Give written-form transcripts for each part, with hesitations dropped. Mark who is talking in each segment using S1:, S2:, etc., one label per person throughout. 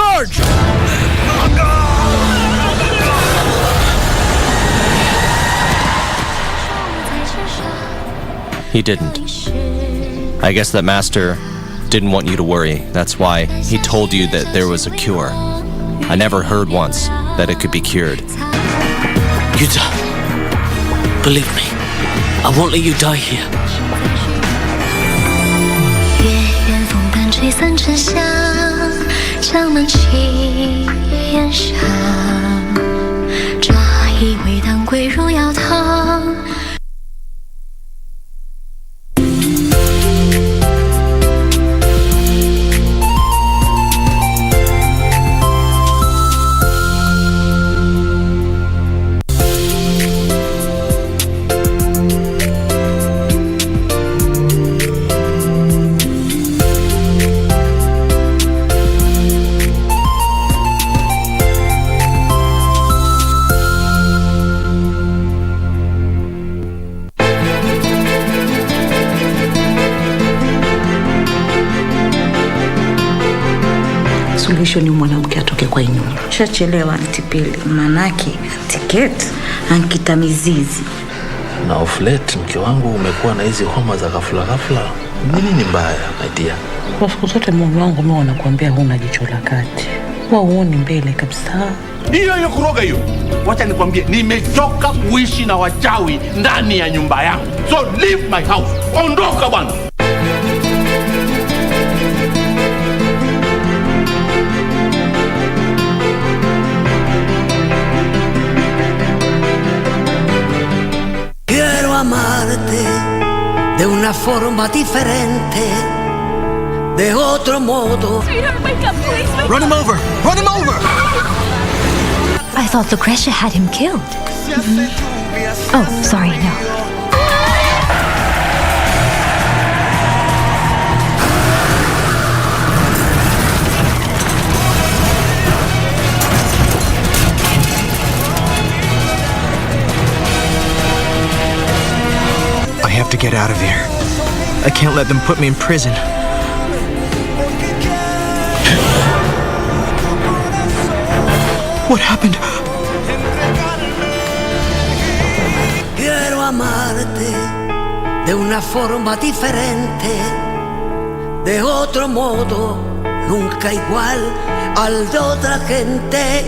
S1: Charge!
S2: He didn't. I guess that master didn't want you to worry. That's why he told you that there was a cure. I never heard once that it could be cured.
S1: Yuta, believe me, I won't let you die here.
S3: 月圆风般吹散沉香，江南气烟上，抓一味当归入药汤。
S4: Suluhisho ni mwanamke atoke kwa nyumba.
S5: Chachelewa antipili, manake tiketi ankita mizizi.
S6: Na of late mke wangu umekuwa na hizi homa za ghafla ghafla. Nini ni mbaya, my dear?
S4: Kwa siku zote Mungu wangu mimi wanakuambia huna jicho la kati. Huoni mbele kabisa.
S7: Hiyo kuroga hiyo. Wacha nikwambie, nimechoka kuishi na wachawi ndani ya nyumba yangu. So leave my house. Ondoka bwana.
S1: Quiero amarte de una forma diferente, de otro modo.
S3: Sweetheart, wake up, please.
S1: Run him over! Run him over!
S3: I thought the Lucretia had him killed. Oh, sorry, no.
S8: I have to get out of here. I can't let them put me in prison. What happened?
S1: Quiero amarte de una forma diferente, de otro modo, nunca igual al de otra gente.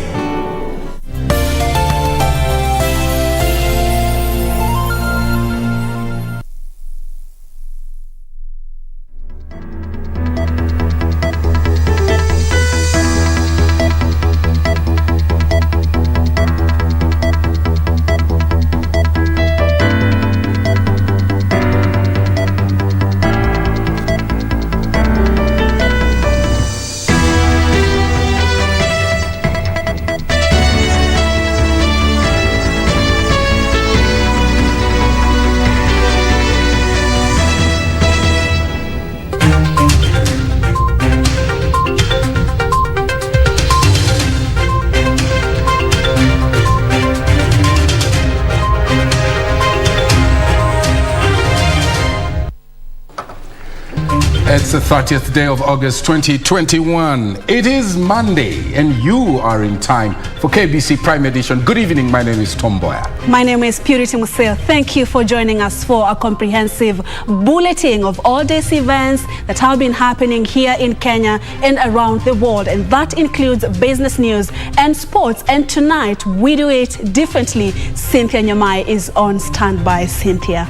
S9: It's the 30th day of August 2021. It is Monday and you are in time for KBC Prime Edition. Good evening, my name is Mboya.
S10: My name is Museo. Thank you for joining us for a comprehensive bulletin of all these events that have been happening here in Kenya and around the world. And that includes business news and sports. And tonight we do it differently. Cynthia Nyamai is on standby. Cynthia.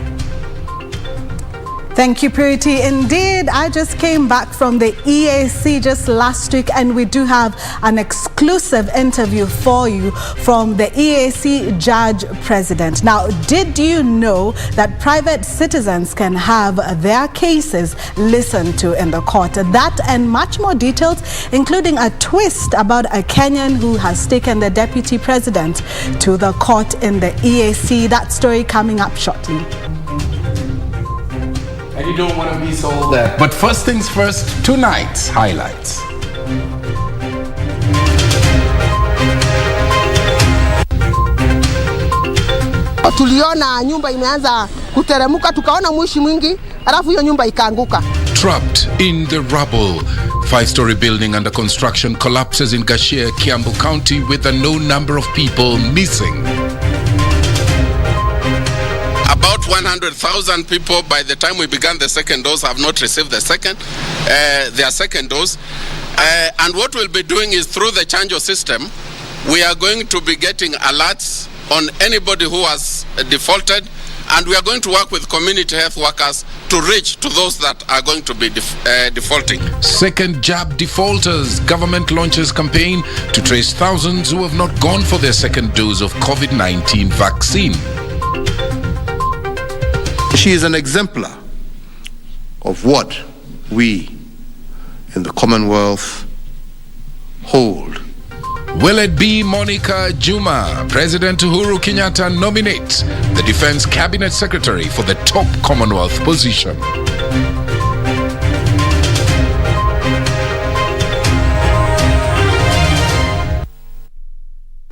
S11: Thank you, Purity. Indeed, I just came back from the EAC just last week, and we do have an exclusive interview for you from the EAC Judge President. Now, did you know that private citizens can have their cases listened to in the court? That and much more details, including a twist about a Kenyan who has taken the Deputy President to the court in the EAC. That story coming up shortly.
S9: And you don't want to miss all that. But first things first, tonight's highlights.
S12: Tuliona nyumba imeanza kuteremuka, tukaona mwishi mwingi, alafu hiyo nyumba ikaanguka.
S13: Trapped in the rubble,
S9: 5-story building under construction collapses in Gashia, Kiambu County, with a known number of people missing.
S13: About 100,000 people by the time we began the second dose have not received their second dose. And what we'll be doing is through the Chanjo system, we are going to be getting alerts on anybody who has defaulted, and we are going to work with community health workers to reach to those that are going to be defaulting.
S9: Second jab defaulters. Government launches campaign to trace thousands who have not gone for their second dose of COVID-19 vaccine.
S14: She is an exemplar of what we in the Commonwealth hold.
S9: Will it be Monica Juma? President Uhuru Kenyatta nominates the Defense Cabinet Secretary for the top Commonwealth position.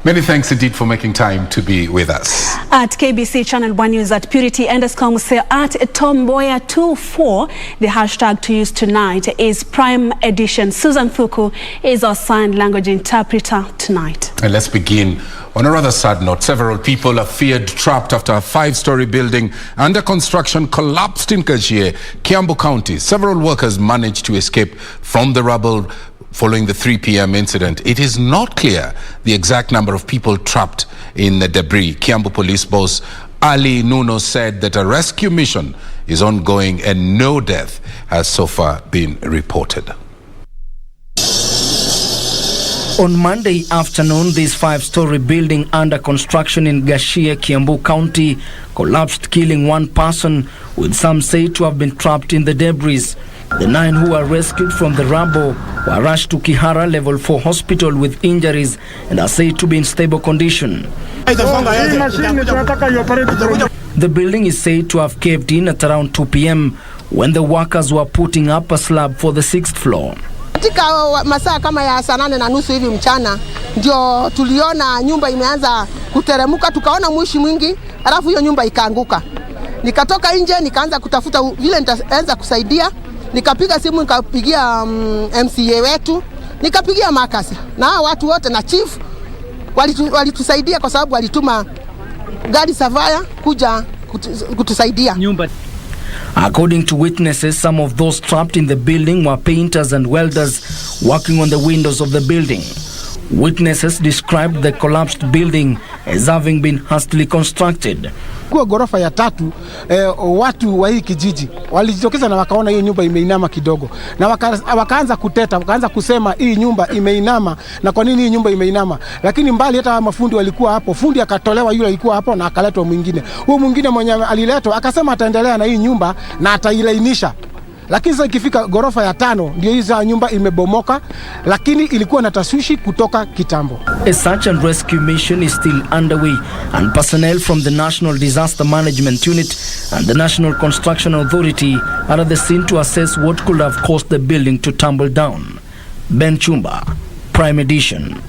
S9: Many thanks indeed for making time to be with us.
S10: At KBC Channel 1 News, at Purity_Museo, at Mboya24, the hashtag to use tonight is Prime Edition. Susan Thuku is our sign language interpreter tonight.
S9: And let's begin on a rather sad note. Several people are feared trapped after a 5-story building under construction collapsed in Gashia, Kiambu County. Several workers managed to escape from the rubble following the 3 p.m. incident. It is not clear the exact number of people trapped in the debris. Kiambu Police Boss Ali Nuno said that a rescue mission is ongoing and no death has so far been reported.
S15: On Monday afternoon, this 5-story building under construction in Gashia, Kiambu County, collapsed, killing one person, with some said to have been trapped in the debris. The 9 who were rescued from the rubble were rushed to Kihara Level 4 Hospital with injuries and are said to be in stable condition. The building is said to have caved in at around 2 p.m. when the workers were putting up a slab for the 6th floor.
S12: Katika masaa kama ya saa 8:30 hivi mchana ndio tuliona nyumba imeanza kuteremuka, tukaona moshi mwingi, alafu hiyo nyumba ikaanguka. Nikatoka nje nikaanza kutafuta vile nitaanza kusaidia. Nikapiga simu, nikapigia MCA wetu, nikapigia makasi na watu wote na chief walitusaidia kwa sababu walituma gari Savaya kuja kutusaidia.
S15: According to witnesses, some of those trapped in the building were painters and welders working on the windows of the building. Witnesses described the collapsed building as having been hastily constructed.
S16: Kwa ghorofa ya 3, watu wa hii kijiji walijitokeza na wakaona hii nyumba imeinama kidogo, na wakaanza kuteta, wakaanza kusema hii nyumba imeinama na kwa nini hii nyumba imeinama. Lakini mbali hata mafundi walikuwa hapo, fundi akatolewa, yule alikuwa hapo na akaletwa mwingine. Huyo mwingine mwenye aliletwa akasema ataendelea na hii nyumba na atailainisha. Lakini sasa ikifika ghorofa ya 5 ndio hizo nyumba imebomoka, lakini ilikuwa na taswishi kutoka kitambo.
S15: A search and rescue mission is still underway, and personnel from the National Disaster Management Unit and the National Construction Authority are at the scene to assess what could have caused the building to tumble down. Ben Chumba, Prime Edition.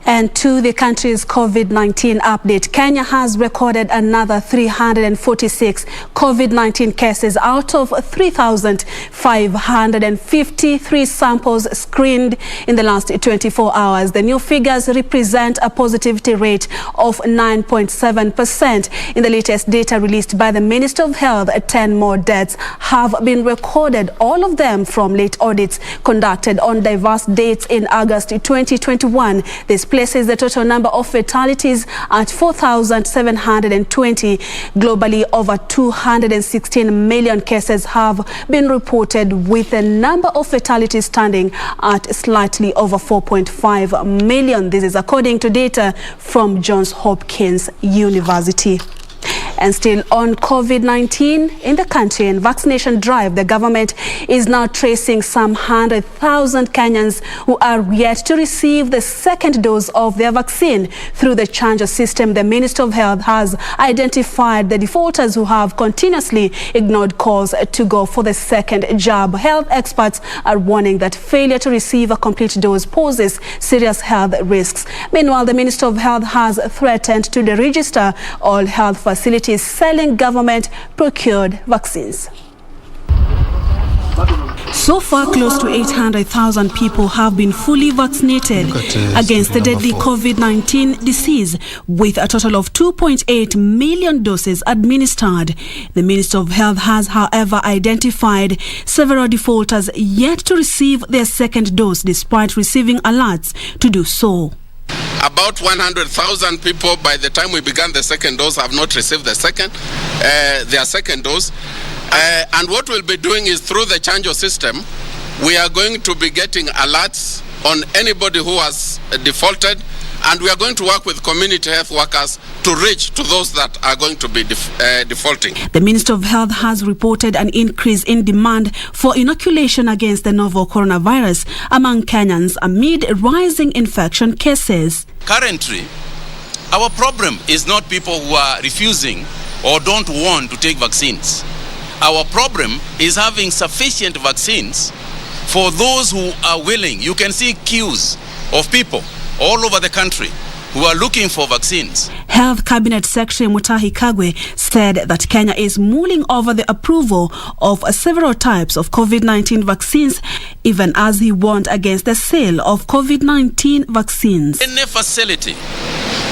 S10: And to the country's COVID-19 update, Kenya has recorded another 346 COVID-19 cases out of 3,553 samples screened in the last 24 hours. The new figures represent a positivity rate of 9.7%. In the latest data released by the Minister of Health, 10 more deaths have been recorded, all of them from late audits conducted on diverse dates in August 2021. This places the total number of fatalities at 4,720. Globally, over 216 million cases have been reported, with the number of fatalities standing at slightly over 4.5 million. This is according to data from Johns Hopkins University. And still on COVID-19 in the country and vaccination drive, the government is now tracing some 100,000 Kenyans who are yet to receive the second dose of their vaccine. Through the Chanjo system, the Minister of Health has identified the defaulters who have continuously ignored calls to go for the second jab. Health experts are warning that failure to receive a complete dose poses serious health risks. Meanwhile, the Minister of Health has threatened to deregister all health facilities selling government-procured vaccines. So far, close to 800,000 people have been fully vaccinated against the deadly COVID-19 disease, with a total of 2.8 million doses administered. The Minister of Health has, however, identified several defaulters yet to receive their second dose, despite receiving alerts to do so.
S13: About 100,000 people by the time we began the second dose have not received their second dose. And what we'll be doing is, through the Chanjo system, we are going to be getting alerts on anybody who has defaulted, and we are going to work with community health workers to reach to those that are going to be defaulting.
S10: The Minister of Health has reported an increase in demand for inoculation against the novel coronavirus among Kenyans amid rising infection cases.
S17: Currently, our problem is not people who are refusing or don't want to take vaccines. Our problem is having sufficient vaccines for those who are willing. You can see queues of people all over the country who are looking for vaccines.
S10: Health Cabinet Secretary Mutahi Kagwe said that Kenya is mulling over the approval of several types of COVID-19 vaccines, even as he warned against the sale of COVID-19 vaccines.
S17: Any facility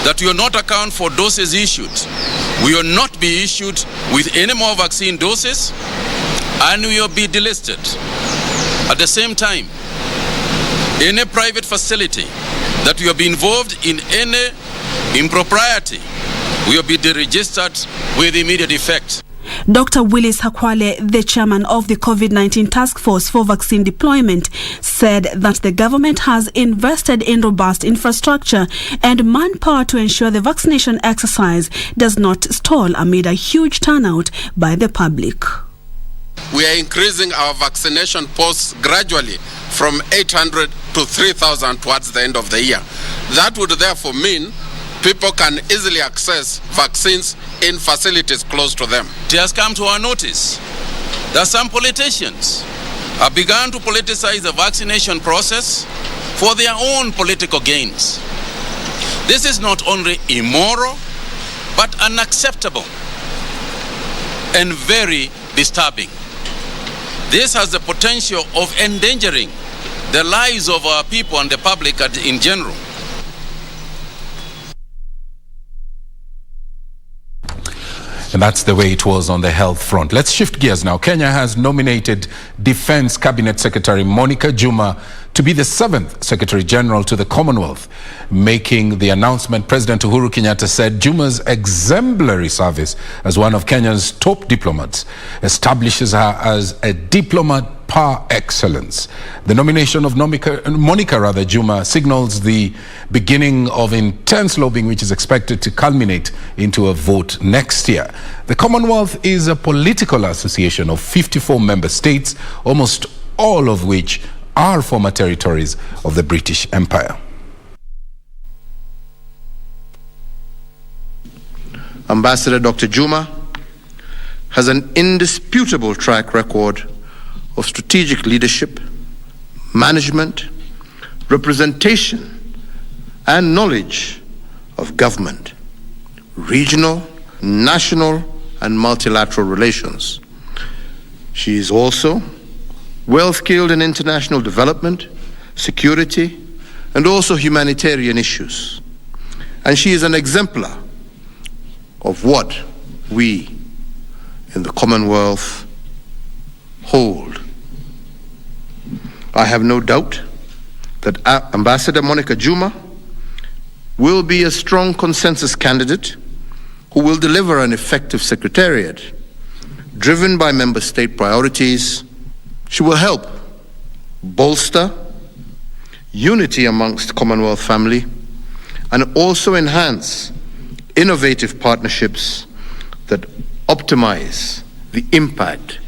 S17: that will not account for doses issued will not be issued with any more vaccine doses and will be delisted. At the same time, any private facility that will be involved in any impropriety will be deregistered with immediate effect.
S10: Dr. Willis Hakwale, the chairman of the COVID-19 Task Force for Vaccine Deployment, said that the government has invested in robust infrastructure and manpower to ensure the vaccination exercise does not stall amid a huge turnout by the public.
S13: We are increasing our vaccination posts gradually from 800 to 3,000 towards the end of the year. That would therefore mean people can easily access vaccines in facilities close to them.
S17: It has come to our notice that some politicians have begun to politicize the vaccination process for their own political gains. This is not only immoral, but unacceptable and very disturbing. This has the potential of endangering the lives of our people and the public in general.
S9: And that's the way it was on the health front. Let's shift gears now. Kenya has nominated Defense Cabinet Secretary Monica Juma to be the 7th Secretary General to the Commonwealth. Making the announcement, President Uhuru Kenyatta said Juma's exemplary service as one of Kenya's top diplomats establishes her as a diplomat par excellence. The nomination of Monica Juma signals the beginning of intense lobbying, which is expected to culminate into a vote next year. The Commonwealth is a political association of 54 member states, almost all of which are former territories of the British Empire.
S14: Ambassador Dr. Juma has an indisputable track record of strategic leadership, management, representation, and knowledge of government, regional, national, and multilateral relations. She is also well skilled in international development, security, and also humanitarian issues. And she is an exemplar of what we in the Commonwealth hold. I have no doubt that Ambassador Monica Juma will be a strong consensus candidate who will deliver an effective secretariat driven by member state priorities. She will help bolster unity amongst Commonwealth family and also enhance innovative partnerships that optimize the impact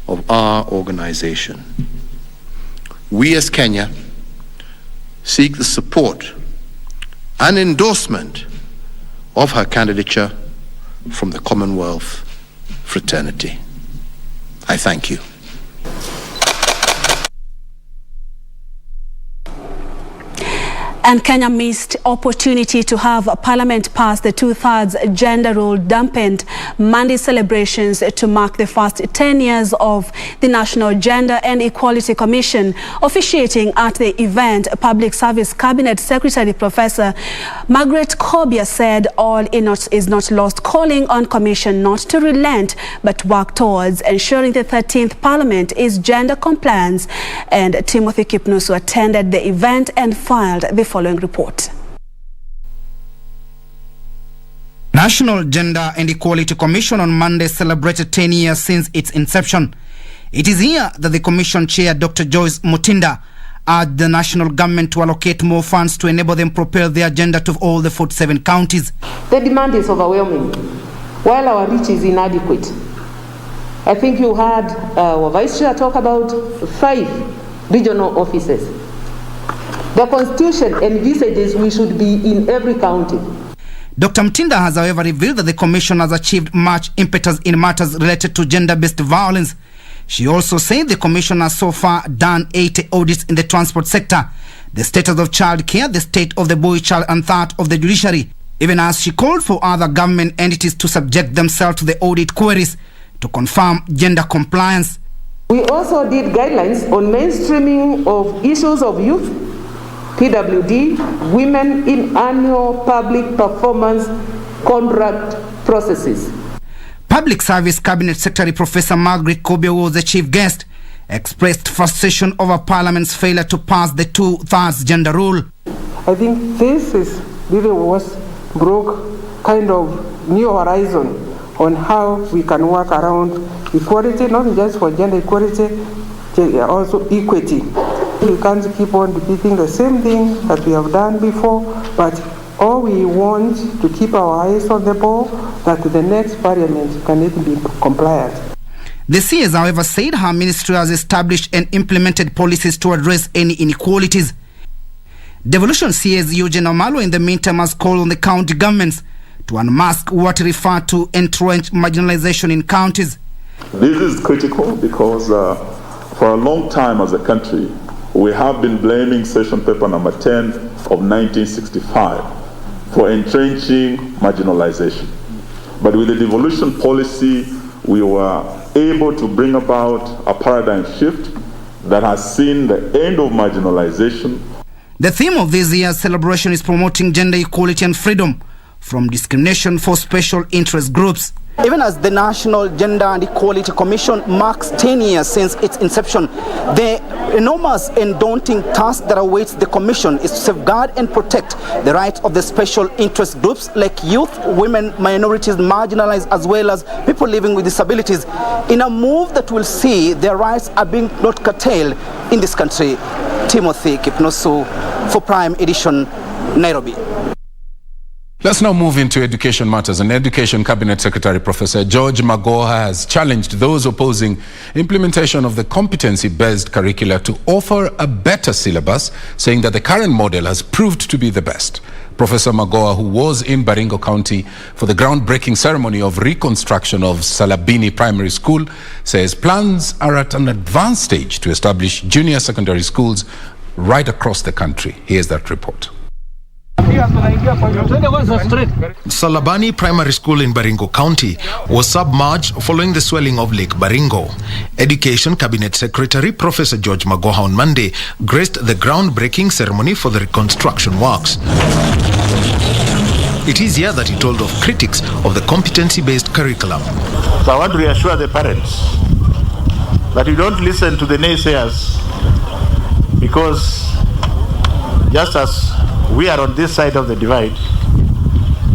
S14: of our organization. We as Kenya seek the support and endorsement of her candidature from the Commonwealth fraternity. I thank you.
S10: And Kenya missed opportunity to have Parliament pass the 2/3 gender role dampened Monday celebrations to mark the first 10 years of the National Gender and Equality Commission. Officiating at the event, Public Service Cabinet Secretary Professor Margaret Kobia said all is not lost, calling on Commission not to relent but work towards ensuring the 13th Parliament is gender compliant. And Timothy Kipnusu attended the event and filed the following report.
S18: National Gender and Equality Commission on Monday celebrated 10 years since its inception. It is here that the Commission Chair, Dr. Joyce Mutinda, urged the national government to allocate more funds to enable them propel their agenda to all the 47 counties.
S19: The demand is overwhelming, while our reach is inadequate. I think you heard our Vice Chair talk about 5 regional offices. The Constitution envisages we should be in every county.
S18: Dr. Mutinda has, however, revealed that the Commission has achieved much impetus in matters related to gender-based violence. She also said the Commission has so far done 80 audits in the transport sector, the status of child care, the state of the boy child, and that of the judiciary, even as she called for other government entities to subject themselves to the audit queries to confirm gender compliance.
S19: We also did guidelines on mainstreaming of issues of youth, PWD, women in annual public performance contract processes.
S18: Public Service Cabinet Secretary Professor Margaret Kobia, who was the chief guest, expressed frustration over Parliament's failure to pass the 2/3 gender rule.
S20: I think this is really what broke kind of new horizon on how we can work around equality, not just for gender equality, also equity. We can't keep on repeating the same thing that we have done before, but all we want to keep our eyes on the ball, that the next Parliament can be compliant.
S18: The CS, however, said her ministry has established and implemented policies to address any inequalities. Devolution CS Eugene Omalo, in the meantime, has called on the county governments to unmask what referred to entrenched marginalization in counties.
S21: This is critical because for a long time as a country, we have been blaming Session Paper number 10 of 1965 for entrenching marginalization. But with the devolution policy, we were able to bring about a paradigm shift that has seen the end of marginalization.
S18: The theme of this year's celebration is promoting gender equality and freedom from discrimination for special interest groups. Even as the National Gender and Equality Commission marks 10 years since its inception, the enormous and daunting task that awaits the Commission is to safeguard and protect the rights of the special interest groups like youth, women, minorities, marginalized, as well as people living with disabilities, in a move that will see their rights are being not curtailed in this country. Timothy Kipnusu for Prime Edition, Nairobi.
S9: Let's now move into education matters. And Education Cabinet Secretary Professor George Mboya has challenged those opposing implementation of the competency-based curricula to offer a better syllabus, saying that the current model has proved to be the best. Professor Mboya, who was in Baringo County for the groundbreaking ceremony of reconstruction of Salabini Primary School, says plans are at an advanced stage to establish junior secondary schools right across the country. Here's that report.
S22: Salabani Primary School in Baringo County was submerged following the swelling of Lake Baringo. Education Cabinet Secretary Professor George Mboya on Monday graced the groundbreaking ceremony for the reconstruction works. It is here that he told of critics of the competency-based curriculum.
S23: So I want to reassure the parents that you don't listen to the naysayers, because just as we are on this side of the divide,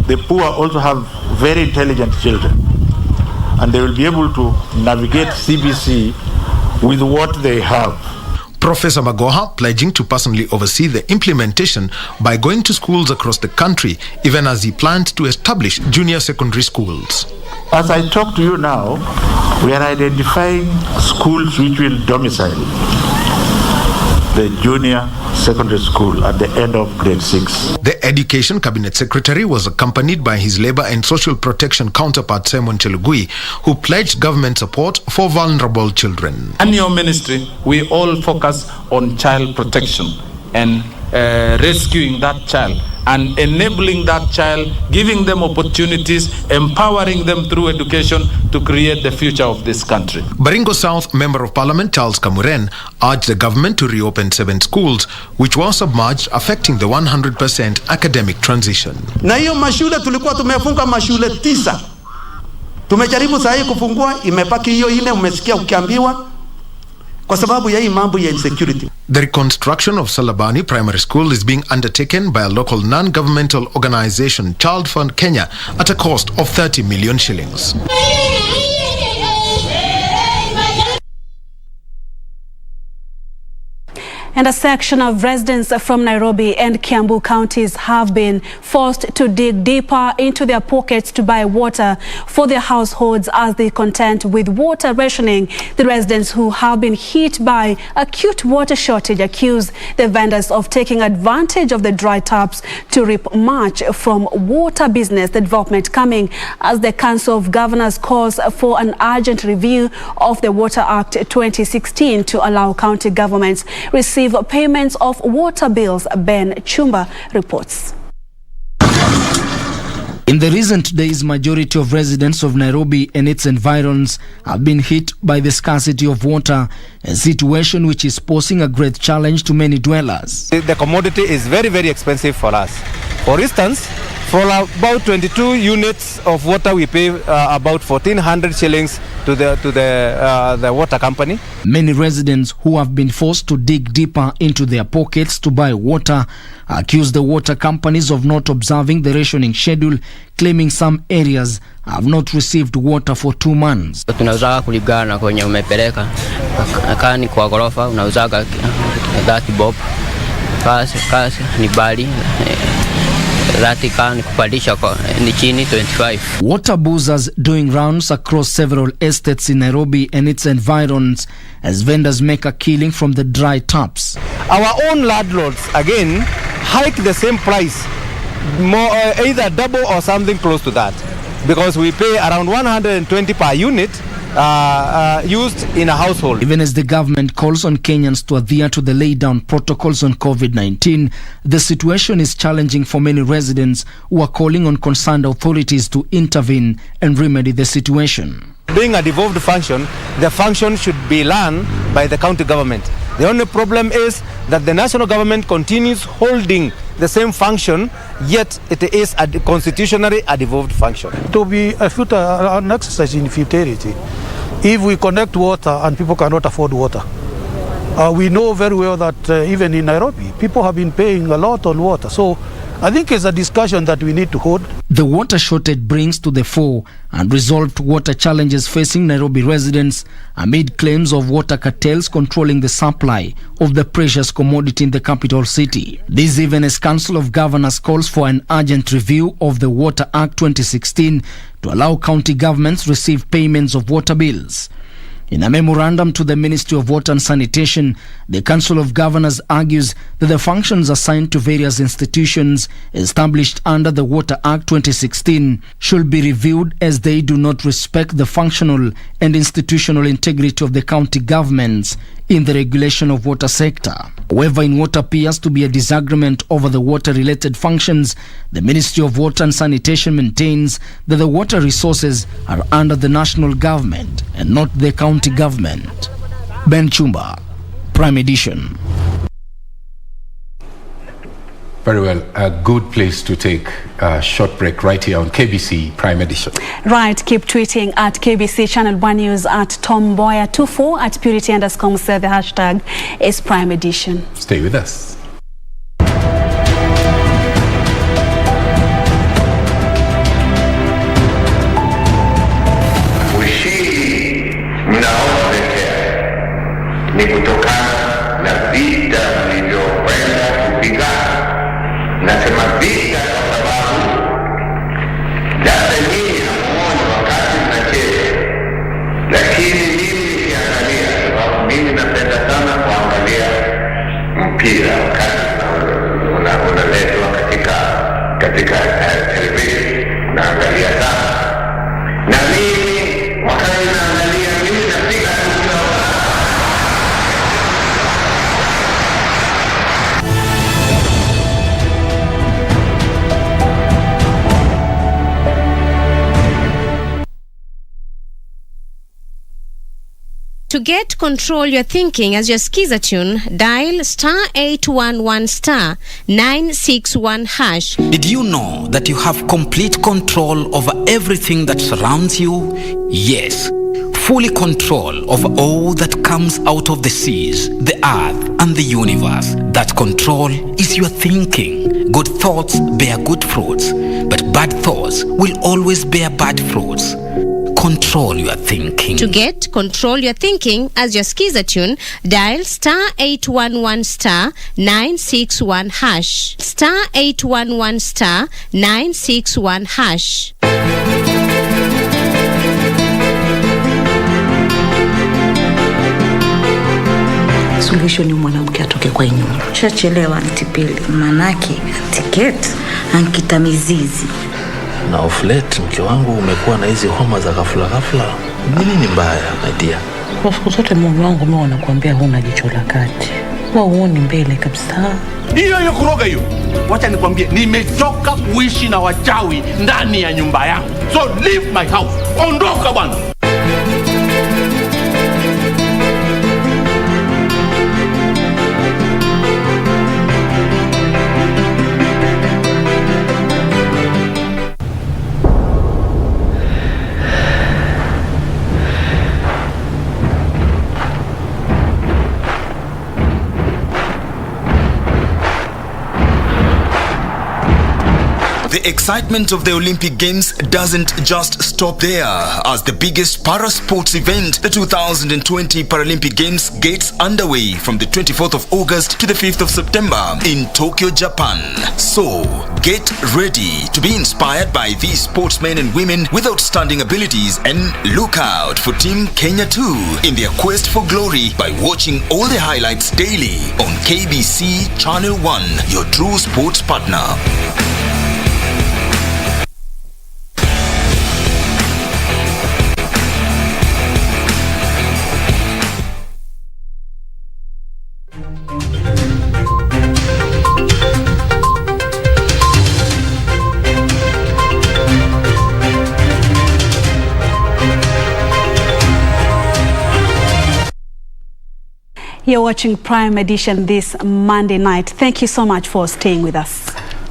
S23: the poor also have very intelligent children, and they will be able to navigate CBC with what they have.
S22: Professor Mboya pledging to personally oversee the implementation by going to schools across the country, even as he planned to establish junior secondary schools.
S23: As I talk to you now, we are identifying schools which will domicile the junior secondary school at the end of grade 6.
S22: The Education Cabinet Secretary was accompanied by his Labour and Social Protection counterpart Simon Chelugui, who pledged government support for vulnerable children.
S24: In your ministry, we all focus on child protection.
S2: and rescuing that child and enabling that child, giving them opportunities, empowering them through education to create the future of this country.
S22: Baringo South Member of Parliament Charles Kamuren urged the government to reopen 7 schools which were submerged, affecting the 100% academic transition.
S5: Na hiyo mashule tulikuwa tumefunga mashule 9. Tumejaribu saa hii kufungua, imepaki hiyo ile umesikia ukiambiwa kwa sababu ya hii mambo ya insecurity.
S22: The reconstruction of Salabani Primary School is being undertaken by a local non-governmental organization, Child Fund Kenya, at a cost of 30 million shillings.
S10: And a section of residents from Nairobi and Kiambu counties have been forced to dig deeper into their pockets to buy water for their households as they contend with water rationing. The residents who have been hit by acute water shortage accuse the vendors of taking advantage of the dry taps to reap much from water business. The development coming as the Council of Governors calls for an urgent review of the Water Act 2016 to allow county governments receive payments of water bills. Ben Chumba reports.
S15: In the recent days, majority of residents of Nairobi and its environs have been hit by the scarcity of water, a situation which is posing a great challenge to many dwellers.
S6: The commodity is very, very expensive for us. For instance, for about 22 units of water, we pay about 1,400 shillings to the water company.
S15: Many residents who have been forced to dig deeper into their pockets to buy water accuse the water companies of not observing the rationing schedule, claiming some areas have not received water for 2 months.
S24: Tunauzaga kulingana na kwenye umepeleka. Kama ni kwa gorofa unauzaga 30 bob. Kasi ni bali.
S15: Water boozers doing rounds across several estates in Nairobi and its environs as vendors make a killing from the dry taps.
S6: Our own landlords again hike the same price, more either double or something close to that, because we pay around 120 per unit used in a household.
S15: Even as the government calls on Kenyans to adhere to the laid down protocols on COVID-19, the situation is challenging for many residents who are calling on concerned authorities to intervene and remedy the situation.
S6: Being a devolved function, the function should be run by the county government. The only problem is that the national government continues holding the same function, yet it is constitutionally a devolved function.
S25: To be an exercise in futility, if we connect water and people cannot afford water. We know very well that even in Nairobi, people have been paying a lot on water. So I think it's a discussion that we need to hold.
S15: The water shortage brings to the fore unresolved water challenges facing Nairobi residents amid claims of water cartels controlling the supply of the precious commodity in the capital city. This even as Council of Governors calls for an urgent review of the Water Act 2016 to allow county governments receive payments of water bills. In a memorandum to the Ministry of Water and Sanitation, the Council of Governors argues that the functions assigned to various institutions established under the Water Act 2016 should be reviewed as they do not respect the functional and institutional integrity of the county governments in the regulation of water sector. However, in what appears to be a disagreement over the water-related functions, the Ministry of Water and Sanitation maintains that the water resources are under the national government and not the county government. Ben Chumba, Prime Edition.
S9: Very well, a good place to take a short break right here on KBC Prime Edition.
S10: Right, keep tweeting at KBC Channel 1 News at Mboya24 at Purity_Museo. The hashtag is Prime Edition.
S9: Stay with us.
S26: Ushindi mnaotetea ni kutokana na vita mlivyokwenda kupigana. Nasema vita kwa sababu labda nyinyi hamuoni wakati mnacheza, lakini mimi nikiangalia, sababu mimi napenda sana kuangalia mpira wakati unaletwa katika televisheni, naangalia sana. Na mimi wakati naangalia, mimi napiga tu.
S1: To get Control Your Thinking as your skiza tune, dial *811*961#.
S3: Did you know that you have complete control over everything that surrounds you? Yes. Fully control over all that comes out of the seas, the earth, and the universe. That control is your thinking. Good thoughts bear good fruits, but bad thoughts will always bear bad fruits. Control your thinking.
S1: To get Control Your Thinking as your skiza tune, dial *811*961#. *811*961#.
S4: Solution ni mwanamke atoke kwa nyumba. Chachelewa antipili, manake tiketi ankita mizizi.
S7: Na of late mke wangu umekuwa na hizi homa za ghafla. Nini ni mbaya, my dear?
S4: Kwa siku zote mume wangu mimi wanakuambia huna jicho la kati. Huoni mbele kabisa.
S8: Hiyo kuroga hiyo. Wacha nikwambie, nimechoka kuishi na wachawi ndani ya nyumba yangu. So leave my house. Ondoka bwana.
S11: The excitement of the Olympic Games doesn't just stop there, as the biggest para-sports event, the 2020 Paralympic Games, gets underway from the 24th of August to the 5th of September in Tokyo, Japan. So, get ready to be inspired by these sportsmen and women with outstanding abilities, and look out for Team Kenya too in their quest for glory by watching all the highlights daily on KBC Channel 1, your true sports partner.
S10: You're watching Prime Edition this Monday night. Thank you so much for staying with us.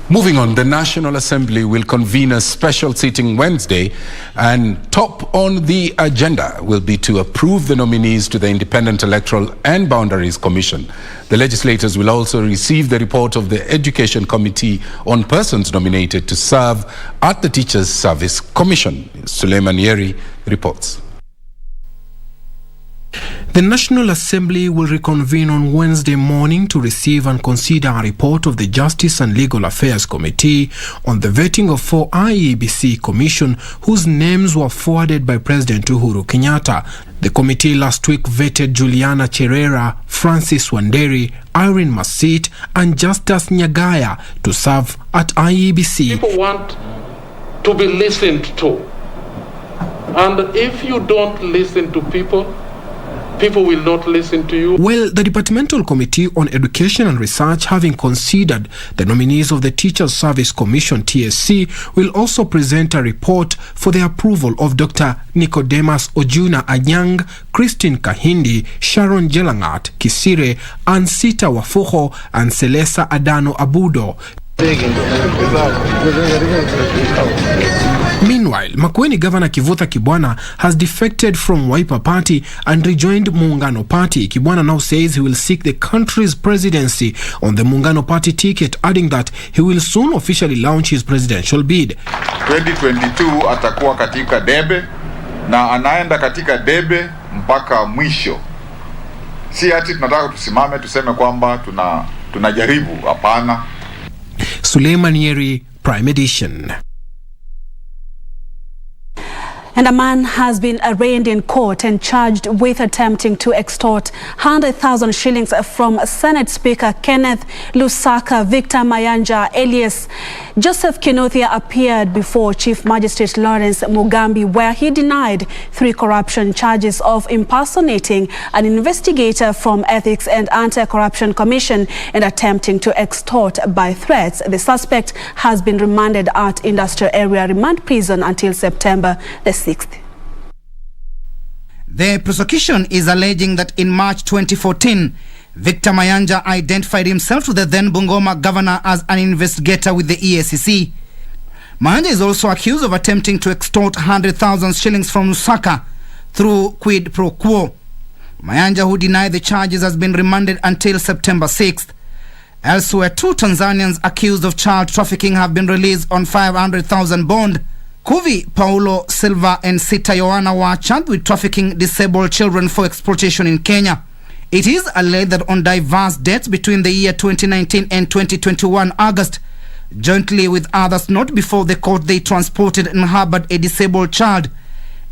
S9: Moving on, the National Assembly will convene a special sitting Wednesday, and top on the agenda will be to approve the nominees to the Independent Electoral and Boundaries Commission. The legislators will also receive the report of the Education Committee on persons nominated to serve at the Teachers Service Commission. Suleiman Yeri reports.
S27: The National Assembly will reconvene on Wednesday morning to receive and consider a report of the Justice and Legal Affairs Committee on the vetting of 4 IEBC commission whose names were forwarded by President Uhuru Kenyatta. The committee last week vetted Juliana Cherera, Francis Wanderi, Irene Masit, and Justus Nyagaya to serve at IEBC.
S28: People want to be listened to. And if you don't listen to people will not listen to you.
S27: Well, the Departmental Committee on Education and Research, having considered the nominees of the Teachers Service Commission (TSC), will also present a report for the approval of Dr. Nicodemus Ojuna Anyang, Christine Kahindi, Sharon Jelangat Kisire, Ansita Wafuho, and Selesa Adano Abudo. Meanwhile, Makueni Governor Kivutha Kibwana has defected from Wiper Party and rejoined Muungano Party. Kibwana now says he will seek the country's presidency on the Muungano Party ticket, adding that he will soon officially launch his presidential bid.
S29: 2022 atakuwa katika debe na anaenda katika debe mpaka mwisho. Si ati tunataka tusimame tuseme kwamba tunajaribu, hapana.
S27: Suleiman Yeri, Prime Edition.
S10: And a man has been arraigned in court and charged with attempting to extort 100,000 shillings from Senate Speaker Kenneth Lusaka. Victor Mayanja alias Joseph Kinothia appeared before Chief Magistrate Lawrence Mugambi, where he denied 3 corruption charges of impersonating an investigator from Ethics and Anti-Corruption Commission and attempting to extort by threats. The suspect has been remanded at Industrial Area Remand Prison until September the 6th.
S12: The prosecution is alleging that in March 2014, Victor Mayanja identified himself to the then Bungoma governor as an investigator with the EACC. Mayanja is also accused of attempting to extort 100,000 shillings from Lusaka through quid pro quo. Mayanja, who denied the charges, has been remanded until September 6th. Elsewhere, 2 Tanzanians accused of child trafficking have been released on 500,000 bond. Kuvi Paulo Silva and Sita Yohana were charged with trafficking disabled children for exploitation in Kenya. It is alleged that on diverse dates between the year 2019 and 2021 August, jointly with others not before the court, they transported and harbored a disabled child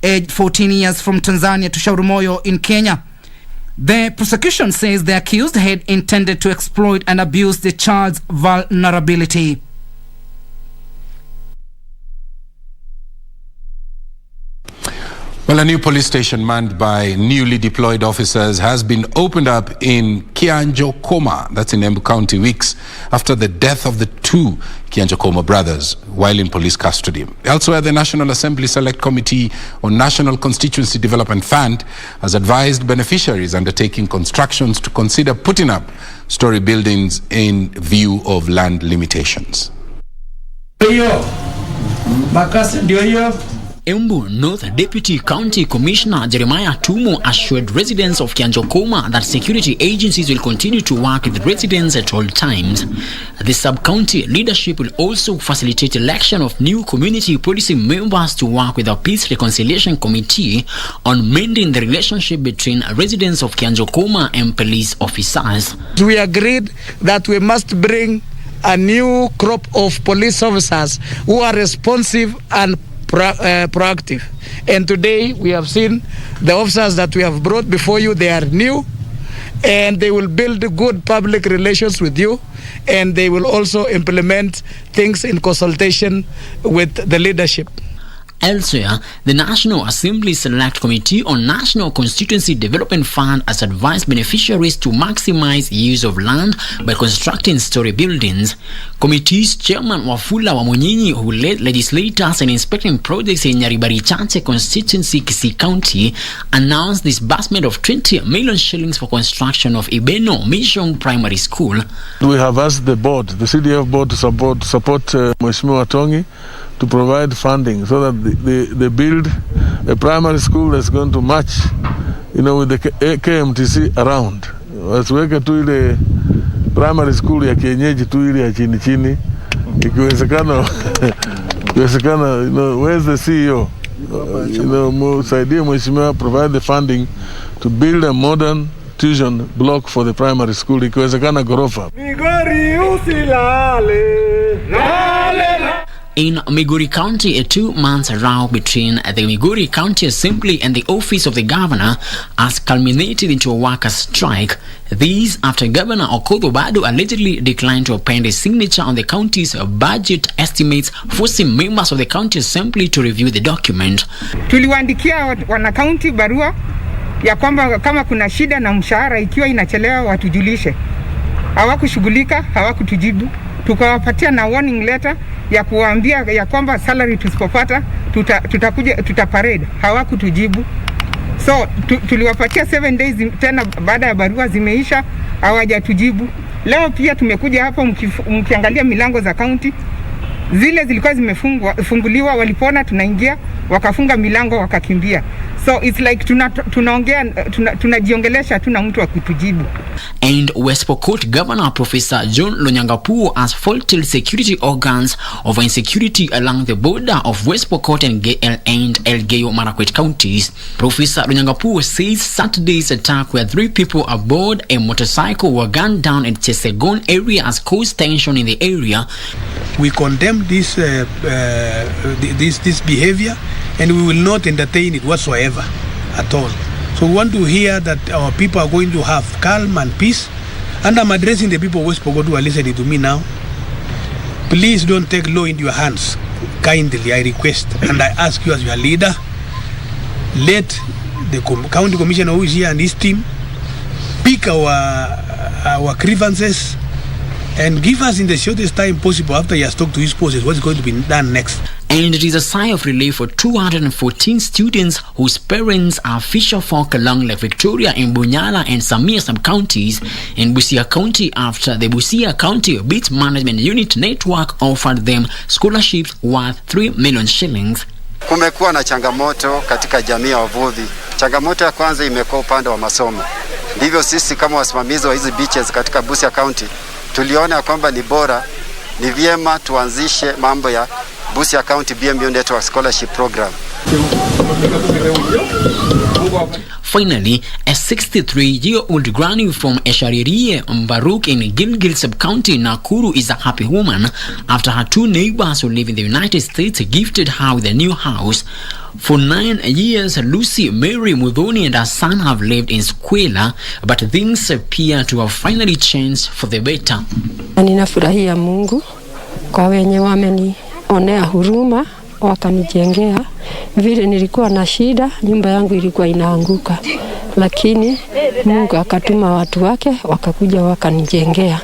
S12: aged 14 years from Tanzania to Shaurimoyo in Kenya. The prosecution says the accused had intended to exploit and abuse the child's vulnerability.
S9: Well, a new police station manned by newly deployed officers has been opened up in Kianjokoma, that's in Embu County, weeks after the death of the 2 Kianjokoma brothers while in police custody. Elsewhere, the National Assembly Select Committee on National Constituency Development Fund has advised beneficiaries undertaking constructions to consider putting up story buildings in view of land limitations.
S13: Embu North Deputy County Commissioner Jeremiah Tumo assured residents of Kianjokoma that security agencies will continue to work with residents at all times. The sub-county leadership will also facilitate election of new community policy members to work with the Peace Reconciliation Committee on mending the relationship between residents of Kianjokoma and police officers.
S14: We agreed that we must bring a new crop of police officers who are responsive and proactive, and today we have seen the officers that we have brought before you. They are new and they will build good public relations with you, and they will also implement things in consultation with the leadership.
S13: Elsewhere, the National Assembly Select Committee on National Constituency Development Fund has advised beneficiaries to maximize use of land by constructing story buildings. Committee's chairman Wafula Wamunyinyi, who led legislators in inspecting projects in Nyaribari constituency, Kisii County, announced disbursement of 20 million shillings for construction of Ibeno Mission Primary School.
S16: We have asked the board, the CDF board, to support Mheshimiwa Tongi to provide funding so that they build a primary school that's going to match, with the KMTC around. Wasiweke tu ile primary school ya kienyeji tu ile ya chini chini, ikiwezekana where's the CEO? Musaidie Mheshimiwa provide the funding to build a modern tuition block for the primary school, ikiwezekana gorofa.
S13: In Migori County, a 2-month row between the Migori County Assembly and the Office of the Governor has culminated into a workers' strike. These after Governor Okoth Obado allegedly declined to append a signature on the county's budget estimates, forcing members of the county assembly to review the document.
S17: Tuliwaandikia wana county barua ya kwamba kama kuna shida na mshahara ikiwa inachelewa watujulishe. Hawakushughulika, hawakutujibu. Tukawapatia na warning letter ya kuwaambia ya kwamba salary tusipopata tutaparade. Hawakutujibu. So tuliwapatia 7 days tena, baada ya barua zimeisha hawajatujibu. Leo pia tumekuja hapo, mkiangalia milango za county zile zilikuwa zimefunguliwa, walipoona tunaingia wakafunga milango wakakimbia. So it's like tunajiongelesha tuna mtu wa kutujibu.
S13: And West Pokot Governor Professor John Lonyangapuo has faulted security organs over insecurity along the border of West Pokot and Elgeyo Marakwet counties. Professor Lonyangapuo says Saturday's attack where 3 people aboard a motorcycle were gunned down at Chesegon area has caused tension in the area.
S18: We condemn this behavior, and we will not entertain it whatsoever at all. So we want to hear that our people are going to have calm and peace. And I'm addressing the people of West Pokot who are listening to me now. Please don't take law into your hands. Kindly, I request, and I ask you as your leader, let the county commissioner who is here and his team pick our grievances and give us in the shortest time possible after he has talked to his bosses what's going to be done next.
S13: And it is a sigh of relief for 214 students whose parents are fisherfolk along Lake Victoria in Bunyala and Samia sub-counties in Busia County after the Busia County Beach Management Unit Network offered them scholarships worth 3 million shillings.
S2: Kumekuwa na changamoto katika jamii ya wavuvi. Changamoto ya kwanza imekuwa upande wa masomo. Ndivyo sisi kama wasimamizi wa hizi beaches katika Busia County tuliona kwamba ni bora, ni vyema tuanzishe mambo ya Busia County BMU Network Scholarship Program.
S13: Finally, a 63-year-old granny from Esharirie, Mbaruk in Gilgil sub-county, Nakuru, is a happy woman after her 2 neighbors who live in the United States gifted her with a new house. For 9 years, Lucy, Mary, Mudhoni and her son have lived in Squela, but things appear to have finally changed for the better.
S5: Ninafurahia Mungu kwa wenye wamenionea huruma wakanijengea. Vile nilikuwa na shida, nyumba yangu ilikuwa inaanguka, lakini Mungu akatuma watu wake wakakuja wakanijengea.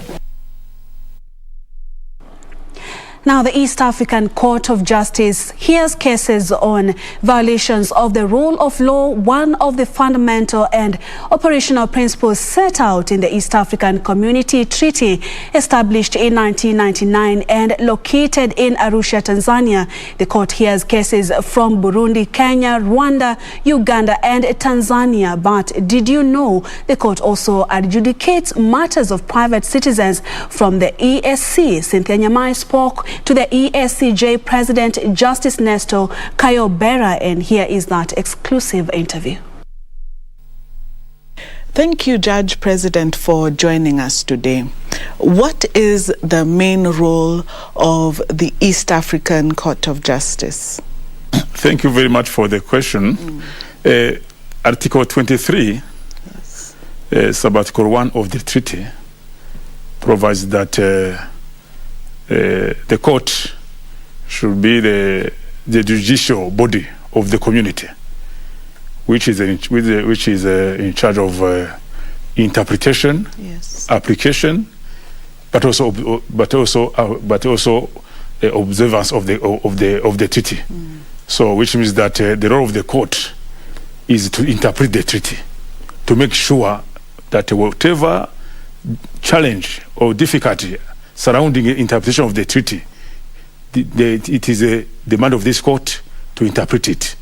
S10: Now, the East African Court of Justice hears cases on violations of the rule of law, one of the fundamental and operational principles set out in the East African Community Treaty established in 1999 and located in Arusha, Tanzania. The court hears cases from Burundi, Kenya, Rwanda, Uganda and Tanzania. But did you know the court also adjudicates matters of private citizens from the ESC? Cynthia Nyamai spoke to the ESCJ President Justice Nestor Kayobera, and here is that exclusive interview.
S6: Thank you, Judge President, for joining us today. What is the main role of the East African Court of Justice?
S19: Thank you very much for the question. Article 23, Sub-Article 1 of the treaty provides that the court should be the judicial body of the community, which is in charge of interpretation, application, but also observance of the treaty. So, which means that the role of the court is to interpret the treaty, to make sure that whatever challenge or difficulty surrounding the interpretation of the treaty, it is a demand of this court to interpret it.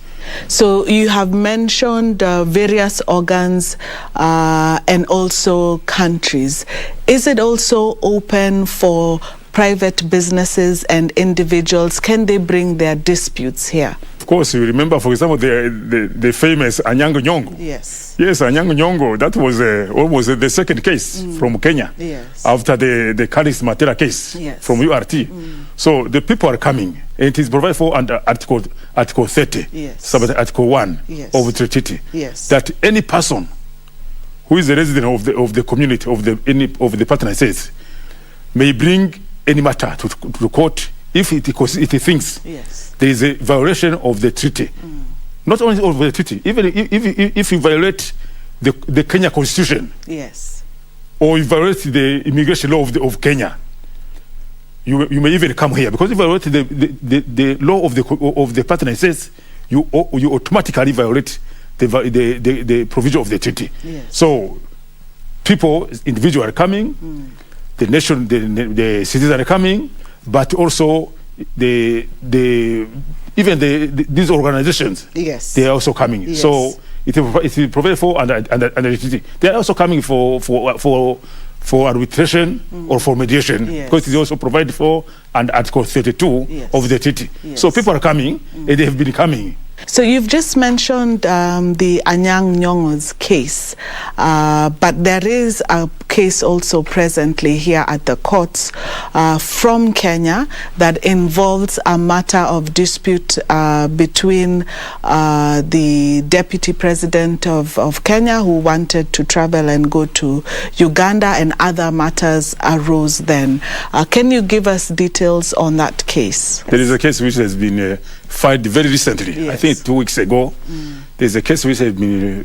S6: So you have mentioned various organs and also countries. Is it also open for private businesses and individuals? Can they bring their disputes here?
S19: Of course, you remember, for example, the famous Anyango Nyong'o.
S6: Yes.
S19: Yes, Anyango Nyong'o, that was almost the second case from Kenya.
S6: Yes.
S19: After the Karis Matera case from URT. So the people are coming. And it is provided for under Article 30, Article 1 of the treaty.
S6: Yes.
S19: That any person who is a resident of the community, of the partner states, may bring any matter to the court if it thinks there is a violation of the treaty. Not only of the treaty, even if you violate the Kenya Constitution, or you violate the immigration law of Kenya, you may even come here, because if you violate the law of the partner states, you automatically violate the provision of the treaty. So people, individuals are coming, the nation, the citizens are coming, but also these organizations, they are also coming. So it is provided for under the treaty. They are also coming for arbitration or for mediation, because it is also provided for under Article 32 of the treaty. So people are coming, and they have been coming.
S6: So you've just mentioned the Anyang' Nyong'o's case, but there is a case also presently here at the courts from Kenya that involves a matter of dispute between the deputy president of Kenya, who wanted to travel and go to Uganda, and other matters arose then. Can you give us details on that case?
S19: There is a case which has been filed very recently. I think 2 weeks ago. There's a case which has been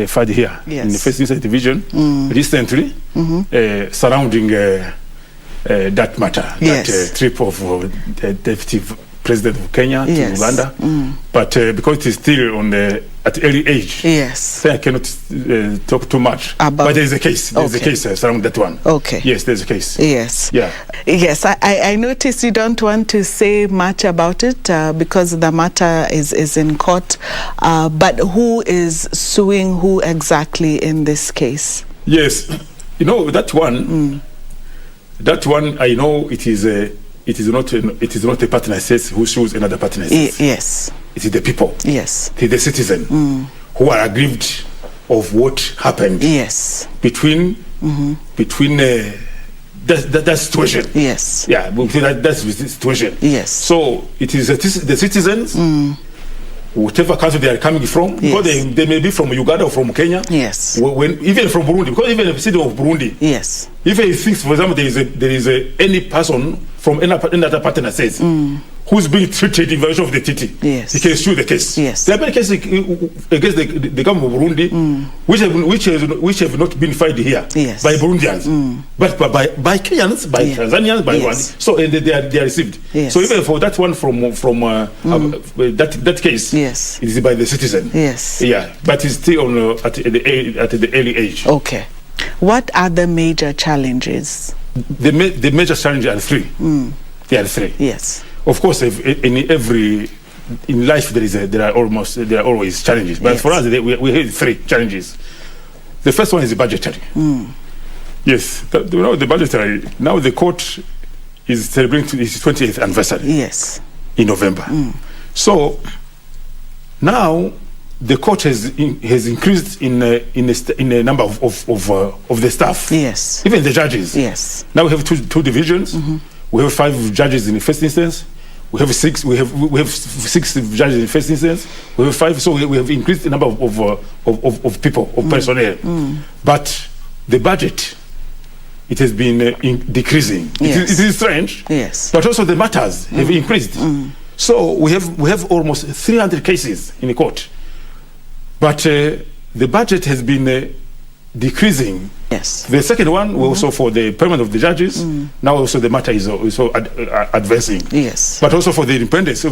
S19: filed here in the First Instance Division recently, surrounding that matter, that trip of the Deputy President of Kenya to Uganda. But because it is still on at early age, so I cannot talk too much. But there is a case. There is a case around that one. Yes, there's a case.
S6: Yes.
S19: Yeah.
S6: Yes, I notice you don't want to say much about it because the matter is in court. But who is suing who exactly in this case?
S19: Yes, you know that one. That one, I know it is not a partner says who sues another partner says.
S6: Yes.
S19: It is the people.
S6: Yes.
S19: It is the citizen who are aggrieved of what happened.
S6: Yes.
S19: Between that situation.
S6: Yes.
S19: Yeah, that's the situation.
S6: Yes.
S19: So it is the citizens, whatever country they are coming from, because they may be from Uganda or from Kenya.
S6: Yes.
S19: Even from Burundi, because even the city of Burundi.
S6: Yes.
S19: If he thinks, for example, there is any person from another partner says who's being treated in violation of the treaty, he can sue the case.
S6: Yes.
S19: There are many cases against the government of Burundi which have not been filed here by Burundians, but by Kenyans, by Tanzanians, by Rwandans. So and they are received.
S6: Yes.
S19: So even for that one from that case, it is by the citizen.
S6: Yes.
S19: Yeah, but it's still on at the early age.
S6: Okay. What are the major challenges?
S19: The major challenges are three. There are three.
S6: Yes.
S19: Of course, in life there are always challenges. But for us, we have three challenges. The first one is the budgetary. Yes, the budgetary. Now the court is celebrating its 20th anniversary.
S6: Yes.
S19: In November. So now the court has increased in a number of the staff.
S6: Yes.
S19: Even the judges.
S6: Yes.
S19: Now we have two divisions. We have 5 judges in the first instance. We have 6. We have 6 judges in the first instance. We have 5. So we have increased the number of people, of personnel. But the budget, it has been decreasing.
S6: Yes.
S19: It is strange.
S6: Yes.
S19: But also the matters have increased. So we have almost 300 cases in the court. But the budget has been decreasing.
S6: Yes.
S19: The second one also for the payment of the judges. Now also the matter is also advancing.
S6: Yes.
S19: But also for the independence.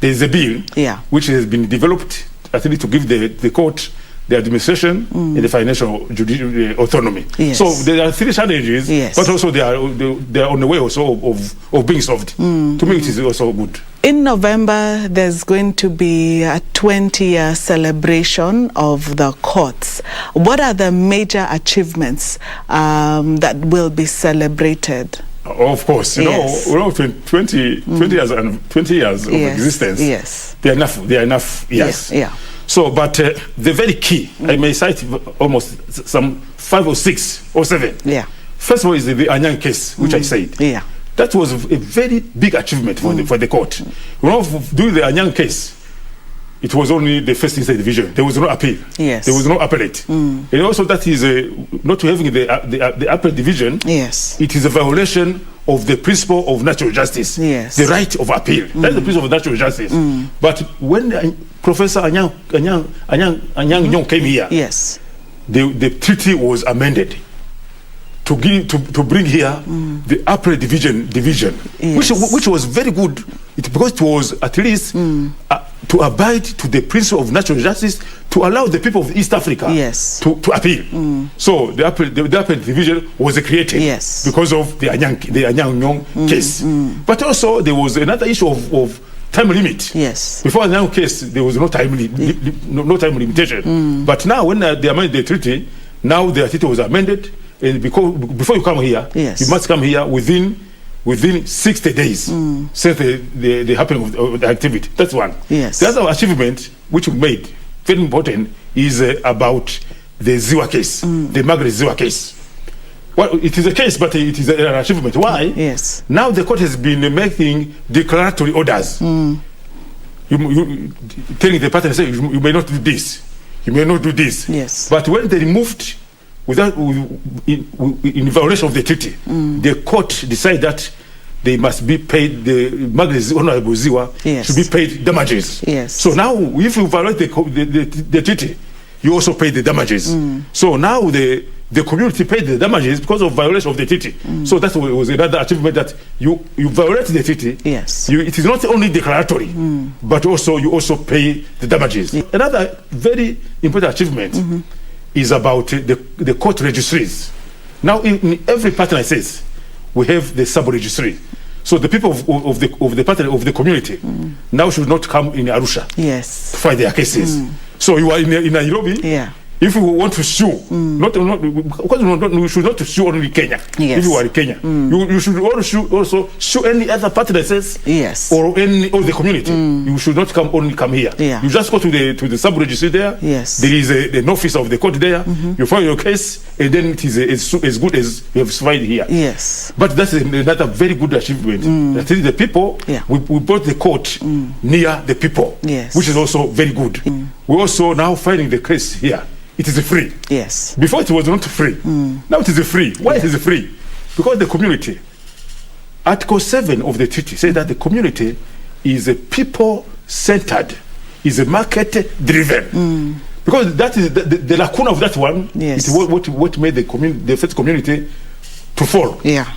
S19: There is a bill which has been developed actually to give the court the administration and the financial judicial autonomy.
S6: Yes.
S19: So there are 3 challenges, but also they are on the way also of being solved. To me, it is also good.
S6: In November, there's going to be a 20-year celebration of the courts. What are the major achievements that will be celebrated?
S19: Of course, you know 20 years and 20 years of existence.
S6: Yes.
S19: They are enough years.
S6: Yeah.
S19: So, but the very key, I may cite almost some 5 or 6 or 7.
S6: Yeah.
S19: First of all is the Anyang case, which I said.
S6: Yeah.
S19: That was a very big achievement for the court. During the Anyang case, it was only the first instance division. There was no appeal.
S6: Yes.
S19: There was no appellate. And also that is not having the appellate division.
S6: Yes.
S19: It is a violation of the principle of natural justice.
S6: Yes.
S19: The right of appeal. That's the principle of natural justice. But when Professor Anyang Nyong came here, the treaty was amended to bring here the appellate division, which was very good because it was at least to abide to the principle of natural justice to allow the people of East Africa to appeal. So the appellate division was created because of the Anyang Nyong case. But also there was another issue of time limit.
S6: Yes.
S19: Before the Anyang case, there was no time limitation. But now when they amended the treaty, now the treaty was amended. And because before you come here, you must come here within 60 days since the happening of the activity. That's one.
S6: Yes.
S19: The other achievement which we made, very important, is about the Ziwa case, the Margaret Ziwa case. Well, it is a case, but it is an achievement. Why?
S6: Yes.
S19: Now the court has been making declaratory orders. You telling the partner, say, you may not do this, you may not do this.
S6: Yes.
S19: But when they removed in violation of the treaty, the court decided that they must be paid, the Margaret Honorable Ziwa should be paid damages.
S6: Yes.
S19: So now, if you violate the treaty, you also pay the damages. So now the the community paid the damages because of violation of the treaty. So that was another achievement, that you violate the treaty.
S6: Yes.
S19: It is not only declaratory, but also you also pay the damages. Another very important achievement is about the court registries. Now in every partner says we have the sub-registry. So the people of the community now should not come in Arusha to fight their cases. So you are in Nairobi.
S6: Yeah.
S19: If you want to sue, we should not sue only Kenya.
S6: Yes.
S19: If you are in Kenya, you should also sue any other partners.
S6: Yes.
S19: Or the community. You should not come here.
S6: Yeah.
S19: You just go to the sub-registry there.
S6: Yes.
S19: There is an office of the court there. You file your case, and then it is as good as you have filed here.
S6: Yes.
S19: But that's another very good achievement. That is the people.
S6: Yeah.
S19: We brought the court near the people.
S6: Yes.
S19: Which is also very good. We also now filing the case here. It is free.
S6: Yes.
S19: Before it was not free. Now it is free. Why it is free? Because the community, Article 7 of the treaty says that the community is a people-centered, is a market-driven. Because that is the lacuna of that one.
S6: Yes.
S19: It was what made the first community to fall.
S6: Yeah.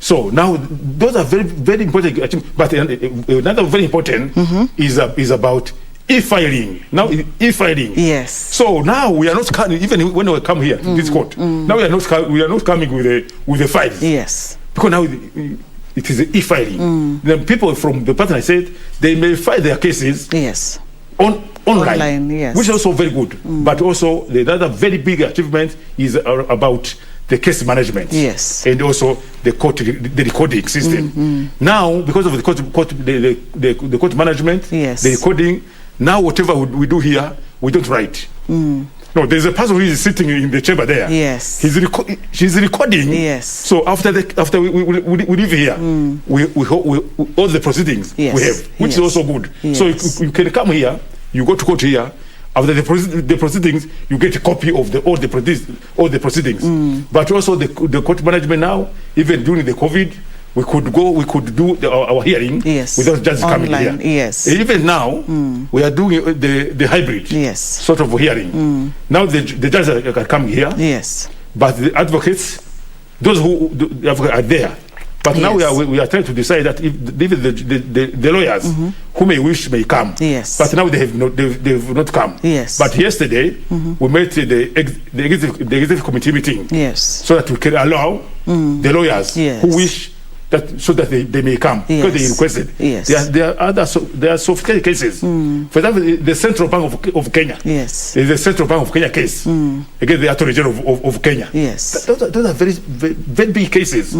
S19: So now those are very, very important achievements. But another very important is about e-filing. Now e-filing.
S6: Yes.
S19: So now we are not coming, even when we come here to this court. Now we are not coming with the files.
S6: Yes.
S19: Because now it is e-filing. Then people from the partner said they may file their cases.
S6: Yes.
S19: Online.
S6: Yes.
S19: Which is also very good. But also the other very big achievement is about the case management.
S6: Yes.
S19: And also the recording system. Now, because of the court management, the recording. Now, whatever we do here, we don't write. No, there's a person who is sitting in the chamber there.
S6: Yes.
S19: She's recording.
S6: Yes.
S19: So after we leave here, we all the proceedings we have, which is also good. So you can come here, you go to court here. After the proceedings, you get a copy of all the proceedings. But also the court management now, even during the COVID, we could do our hearing without judges coming here.
S6: Yes.
S19: Even now, we are doing the hybrid sort of hearing. Now the judges are coming here.
S6: Yes.
S19: But the advocates, those who are there. But now we are trying to decide that if even the lawyers who may wish may come.
S6: Yes.
S19: But now they have not come.
S6: Yes.
S19: But yesterday we made the executive committee meeting.
S6: Yes.
S19: So that we can allow the lawyers who wish so that they may come because they requested.
S6: Yes.
S19: There are sophisticated cases. For example, the Central Bank of Kenya.
S6: Yes.
S19: Is the Central Bank of Kenya case against the Attorney General of Kenya.
S6: Yes.
S19: Those are very, very, very big cases,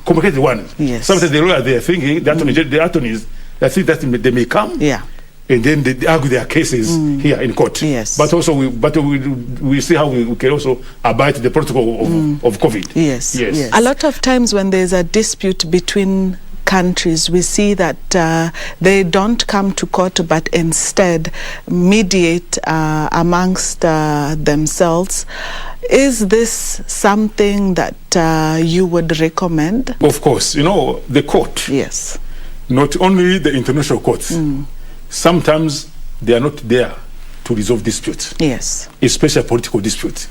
S19: complicated ones.
S6: Yes.
S19: Sometimes the lawyers they are thinking the attorneys they think that they may come.
S6: Yeah.
S19: And then they argue their cases here in court.
S6: Yes.
S19: But also we see how we can also abide the protocol of COVID.
S6: Yes. A lot of times when there's a dispute between countries, we see that they don't come to court but instead mediate amongst themselves. Is this something that you would recommend?
S19: Of course. The court.
S6: Yes.
S19: Not only the international courts. Sometimes they are not there to resolve disputes.
S6: Yes.
S19: Especially political disputes.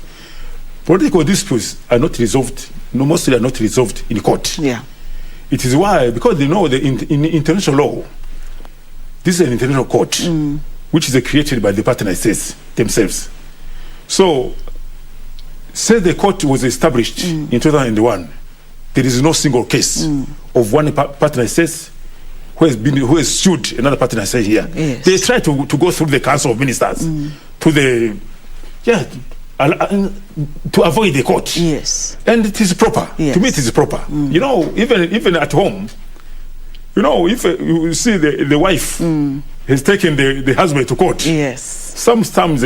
S19: Political disputes are not resolved, mostly are not resolved in court.
S6: Yeah.
S19: It is why, because in international law, this is an international court, which is created by the partner states themselves. So, say the court was established in 2001, there is no single case of one partner states who has sued another partner state here.
S6: Yes.
S19: They try to go through the Council of Ministers to avoid the court.
S6: Yes.
S19: And it is proper.
S6: Yes.
S19: To me, it is proper. Even at home, if you see the wife has taken the husband to court.
S6: Yes.
S19: Sometimes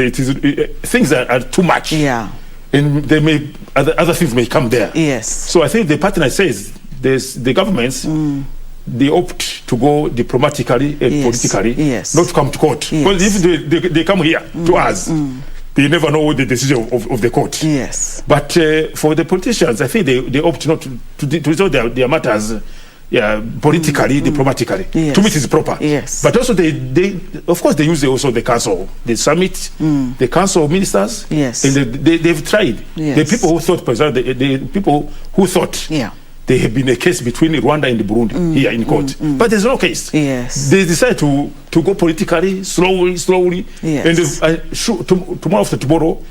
S19: things are too much.
S6: Yeah.
S19: And other things may come there.
S6: Yes.
S19: So I think the partner says the governments. They opt to go diplomatically and politically, not to come to court. Because if they come here to us, they never know the decision of the court.
S6: Yes.
S19: But for the politicians, I think they opt not to resolve their matters politically, diplomatically.
S6: Yes.
S19: To me, it is proper.
S6: Yes.
S19: But also, they of course, they use also the council, the summit, the council of ministers.
S6: Yes.
S19: And they've tried.
S6: Yes.
S19: The people who thought, the people who thought.
S6: Yeah.
S19: There have been a case between Rwanda and Burundi here in court, but there's no case.
S6: Yes.
S19: They decide to go politically, slowly,
S6: Yes.
S19: and tomorrow after tomorrow,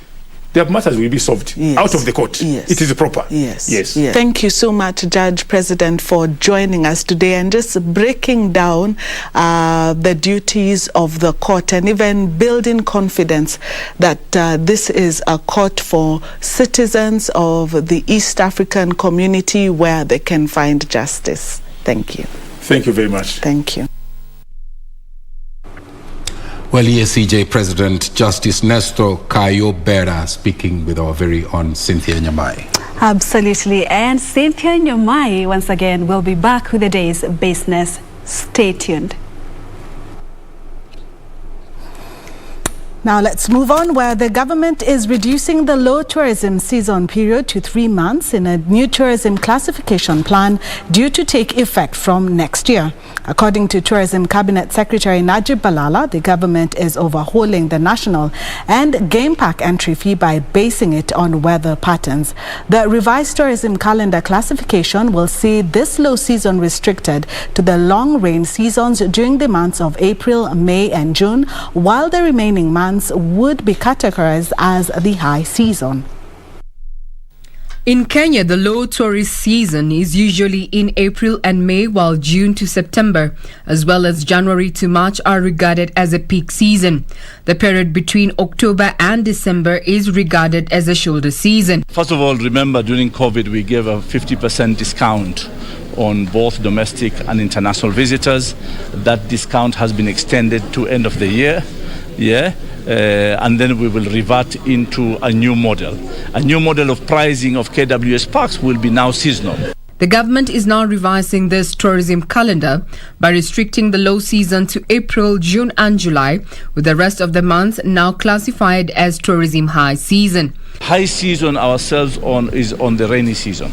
S19: their matters will be solved out of the court.
S6: Yes.
S19: It is proper.
S6: Yes.
S19: Yes.
S6: Thank you so much, Judge President, for joining us today and just breaking down the duties of the court and even building confidence that this is a court for citizens of the East African community where they can find justice. Thank you.
S19: Thank you very much.
S6: Thank you.
S9: Well, ESCJ President Justice Nestor Kayobera speaking with our very own Cynthia Nyamai.
S10: Absolutely. And Cynthia Nyamai, once again, will be back with the day's business. Stay tuned.
S3: Now let's move on, where the government is reducing the low tourism season period to 3 months in a new tourism classification plan due to take effect from next year. According to Tourism Cabinet Secretary Najib Balala, the government is overhauling the national and game park entry fee by basing it on weather patterns. The revised tourism calendar classification will see this low season restricted to the long rain seasons during the months of April, May and June, while the remaining months would be categorized as the high season.
S15: In Kenya, the low tourist season is usually in April and May, while June to September, as well as January to March, are regarded as a peak season. The period between October and December is regarded as a shoulder season.
S20: First of all, remember during COVID, we gave a 50% discount on both domestic and international visitors. That discount has been extended to end of the year. And then we will revert into a new model. A new model of pricing of KWS parks will be now seasonal.
S15: The government is now revising this tourism calendar by restricting the low season to April, June and July, with the rest of the months now classified as tourism high season.
S20: High season ourselves is on the rainy season.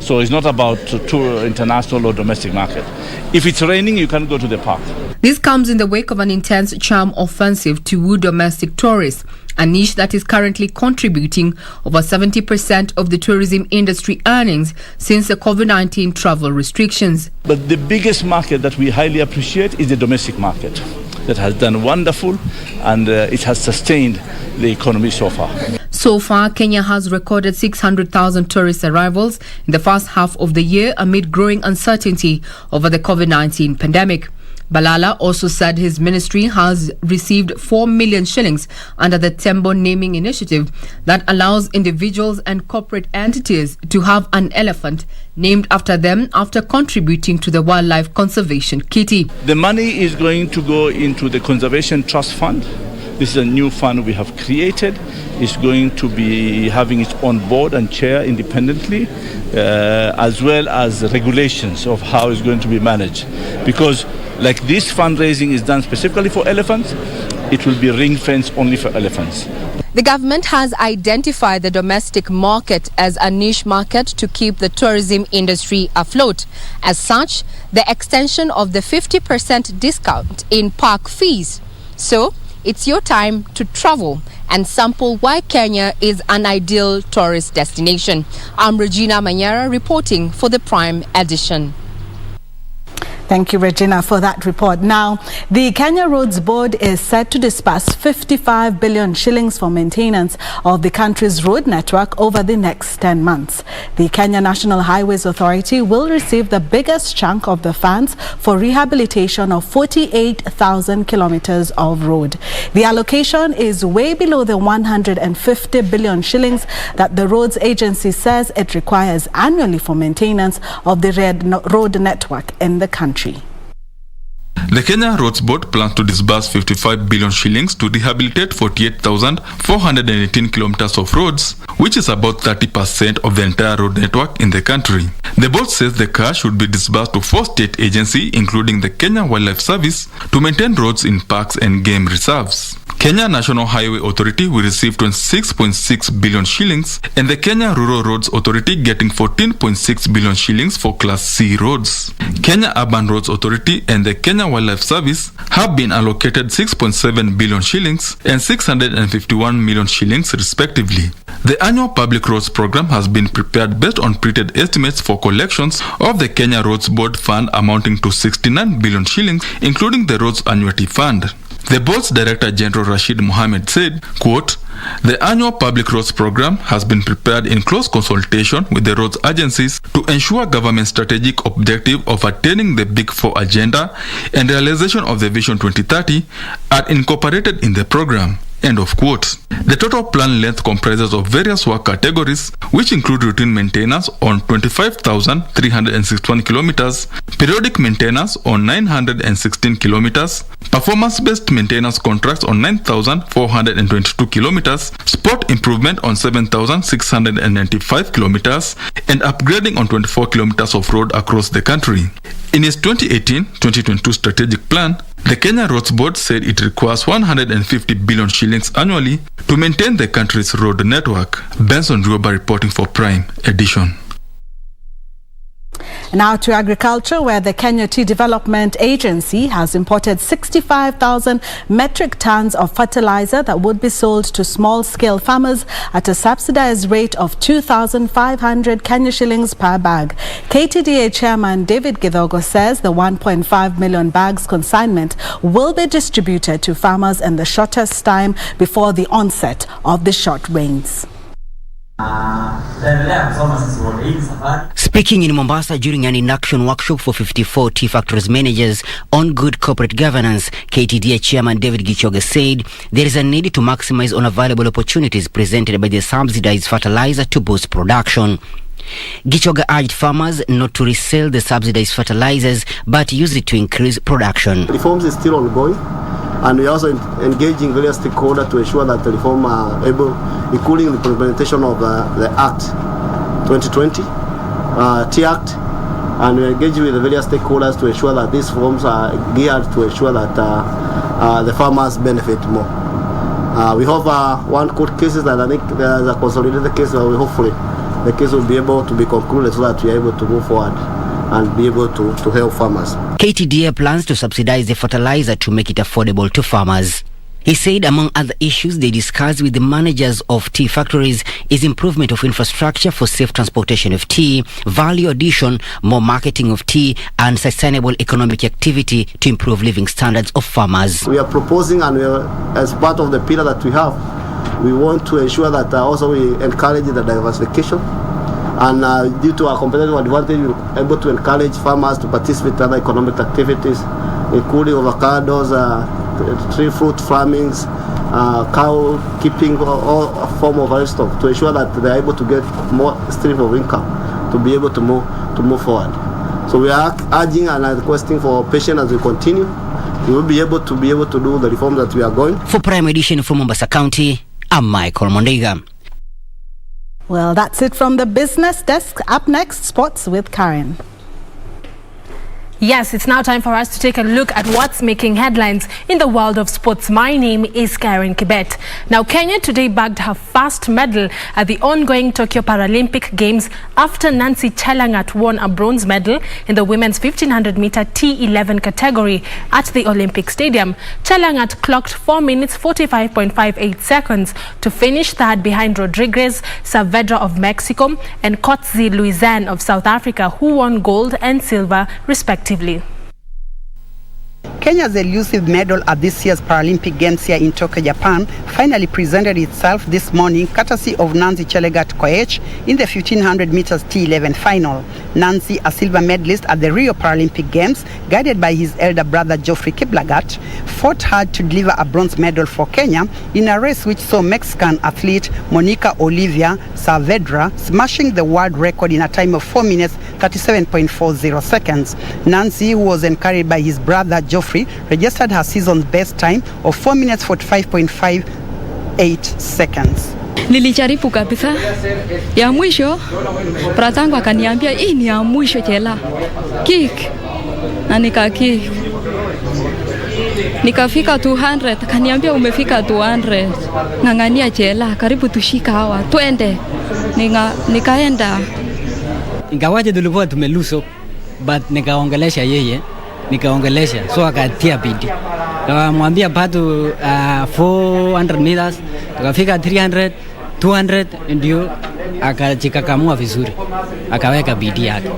S20: So it's not about tour international or domestic market. If it's raining, you can go to the park.
S15: This comes in the wake of an intense charm offensive to woo domestic tourists, a niche that is currently contributing over 70% of the tourism industry earnings since the COVID-19 travel restrictions.
S20: But the biggest market that we highly appreciate is the domestic market. That has done wonderful, and it has sustained the economy so far.
S15: So far, Kenya has recorded 600,000 tourist arrivals in the first half of the year amid growing uncertainty over the COVID-19 pandemic. Balala also said his ministry has received 4 million shillings under the Tembo naming initiative that allows individuals and corporate entities to have an elephant named after them after contributing to the Wildlife Conservation Kitty.
S20: The money is going to go into the Conservation Trust Fund. This is a new fund we have created. It's going to be having its own board and chair independently, as well as regulations of how it's going to be managed. Because like this fundraising is done specifically for elephants, it will be ring-fenced only for elephants.
S15: The government has identified the domestic market as a niche market to keep the tourism industry afloat. As such, the extension of the 50% discount in park fees. So, it's your time to travel and sample why Kenya is an ideal tourist destination. I'm Regina Manyara reporting for the Prime Edition.
S3: Thank you, Regina, for that report. Now, the Kenya Roads Board is set to disburse 55 billion shillings for maintenance of the country's road network over the next 10 months. The Kenya National Highways Authority will receive the biggest chunk of the funds for rehabilitation of 48,000 kilometers of road. The allocation is way below the 150 billion shillings that the roads agency says it requires annually for maintenance of the road network in the country.
S21: The Kenya Roads Board plans to disburse 55 billion shillings to rehabilitate 48,418 kilometers of roads, which is about 30% of the entire road network in the country. The board says the cash should be disbursed to 4 state agencies, including the Kenya Wildlife Service, to maintain roads in parks and game reserves. Kenya National Highway Authority will receive 26.6 billion shillings and the Kenya Rural Roads Authority getting 14.6 billion shillings for Class C roads. Kenya Urban Roads Authority and the Kenya Wildlife Service have been allocated 6.7 billion shillings and 651 million shillings respectively. The annual public roads program has been prepared based on printed estimates for collections of the Kenya Roads Board Fund amounting to 69 billion shillings, including the Roads Annuity Fund. The board's Director General Rashid Mohammed said, quote, "The annual public roads program has been prepared in close consultation with the roads agencies to ensure government's strategic objective of attaining the Big Four agenda and realization of the Vision 2030 are incorporated in the program." End of quote. The total plan length comprises of various work categories, which include routine maintenance on 25,361 kilometers, periodic maintenance on 916 kilometers, performance-based maintenance contracts on 9,422 kilometers, sport improvement on 7,695 kilometers, and upgrading on 24 kilometers of road across the country. In its 2018-2022 strategic plan, the Kenya Roads Board said it requires 150 billion shillings annually to maintain the country's road network. Benson Rioba reporting for Prime Edition.
S3: Now to agriculture, where the Kenya Tea Development Agency has imported 65,000 metric tons of fertilizer that would be sold to small-scale farmers at a subsidized rate of 2,500 Kenya shillings per bag. KTDA Chairman David Githogo says the 1.5 million bags consignment will be distributed to farmers in the shortest time before the onset of the short rains.
S1: Speaking in Mombasa during an induction workshop for 54 tea factories managers on good corporate governance, KTDA Chairman David Gichoge said there is a need to maximize on available opportunities presented by the subsidized fertilizer to boost production. Gichoge urged farmers not to resell the subsidized fertilizers but use it to increase production.
S4: Reforms is still ongoing, and we are also engaging various stakeholders to ensure that the reform are able, including the implementation of the Act 2020, Tea Act, and we are engaging with the various stakeholders to ensure that these reforms are geared to ensure that the farmers benefit more. We have one court cases that I think there is a consolidated case where we hopefully the case will be able to be concluded so that we are able to move forward and be able to help farmers.
S1: KTDA plans to subsidize the fertilizer to make it affordable to farmers. He said among other issues they discussed with the managers of tea factories is improvement of infrastructure for safe transportation of tea, value addition, more marketing of tea, and sustainable economic activity to improve living standards of farmers.
S4: We are proposing, and as part of the pillar that we have, we want to ensure that also we encourage the diversification. And due to our competitive advantage, we're able to encourage farmers to participate in other economic activities, including avocados, tree fruit farmings, cow keeping, all form of livestock, to ensure that they're able to get more stream of income to be able to move forward. So we are urging and requesting for patience as we continue. We will be able to do the reforms that we are going.
S1: For Prime Edition from Mombasa County, I'm Michael Mondiga.
S3: Well, that's it from the business desk. Up next, sports with Karen.
S7: Yes, it's now time for us to take a look at what's making headlines in the world of sports. My name is Karen Kibet. Now, Kenya today bagged her first medal at the ongoing Tokyo Paralympic Games after Nancy Chelangat won a bronze medal in the women's 1500-meter T11 category at the Olympic Stadium. Chelangat clocked 4 minutes 45.58 seconds to finish third behind Rodriguez Saavedra of Mexico and Kotzi Luizan of South Africa, who won gold and silver respectively.
S8: Kenya's elusive medal at this year's Paralympic Games here in Tokyo, Japan, finally presented itself this morning courtesy of Nancy Chelagat Koech in the 1500 meters T11 final. Nancy, a silver medalist at the Rio Paralympic Games, guided by his elder brother Geoffrey Kiplagat, fought hard to deliver a bronze medal for Kenya in a race which saw Mexican athlete Monica Olivia Saavedra smashing the world record in a time of 4 minutes 37.40 seconds. Nancy, who was encouraged by his brother Geoffrey, registered her season's best time of 4 minutes 45.58 seconds.
S22: Nilijaribu kabisa. Ya mwisho, bratangu akaniambia hii ni ya mwisho Chela. Kick. Na nikaki. Nikafika 200, akaniambia umefika 200. Ngangania Chela, karibu tushika hawa. Twende. Nikaenda.
S23: Ingawaje tulikuwa tumeluso,
S11: but nikaongelesha yeye, so akatia bidii. Nikamwambia bado 400 meters, tukafika 300, 200 ndio akajikakamua vizuri, akaweka bidii yake.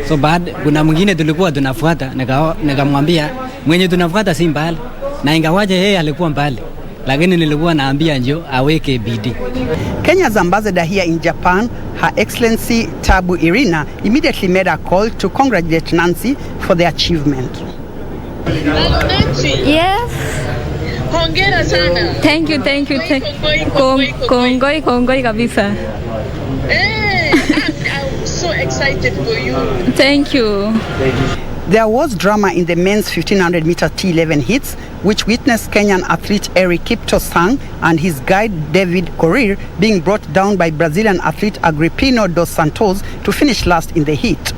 S11: So baada kuna mwingine tulikuwa tunafuata, nikamwambia mwenye tunafuata si mbali, na ingawaje yeye alikuwa mbali, lakini nilikuwa naambia njoo aweke bidii.
S8: Kenya's ambassador here in Japan, Her Excellency Tabu Irina, immediately made a call to congratulate Nancy for the achievement.
S22: Yes.
S12: Hongera sana.
S22: Thank you. Kongoi kabisa.
S12: I'm so excited for you.
S22: Thank you.
S8: There was drama in the men's 1500 meter T11 heats, which witnessed Kenyan athlete Eric Kiptosang and his guide David Korir being brought down by Brazilian athlete Agripino dos Santos to finish last in the heat.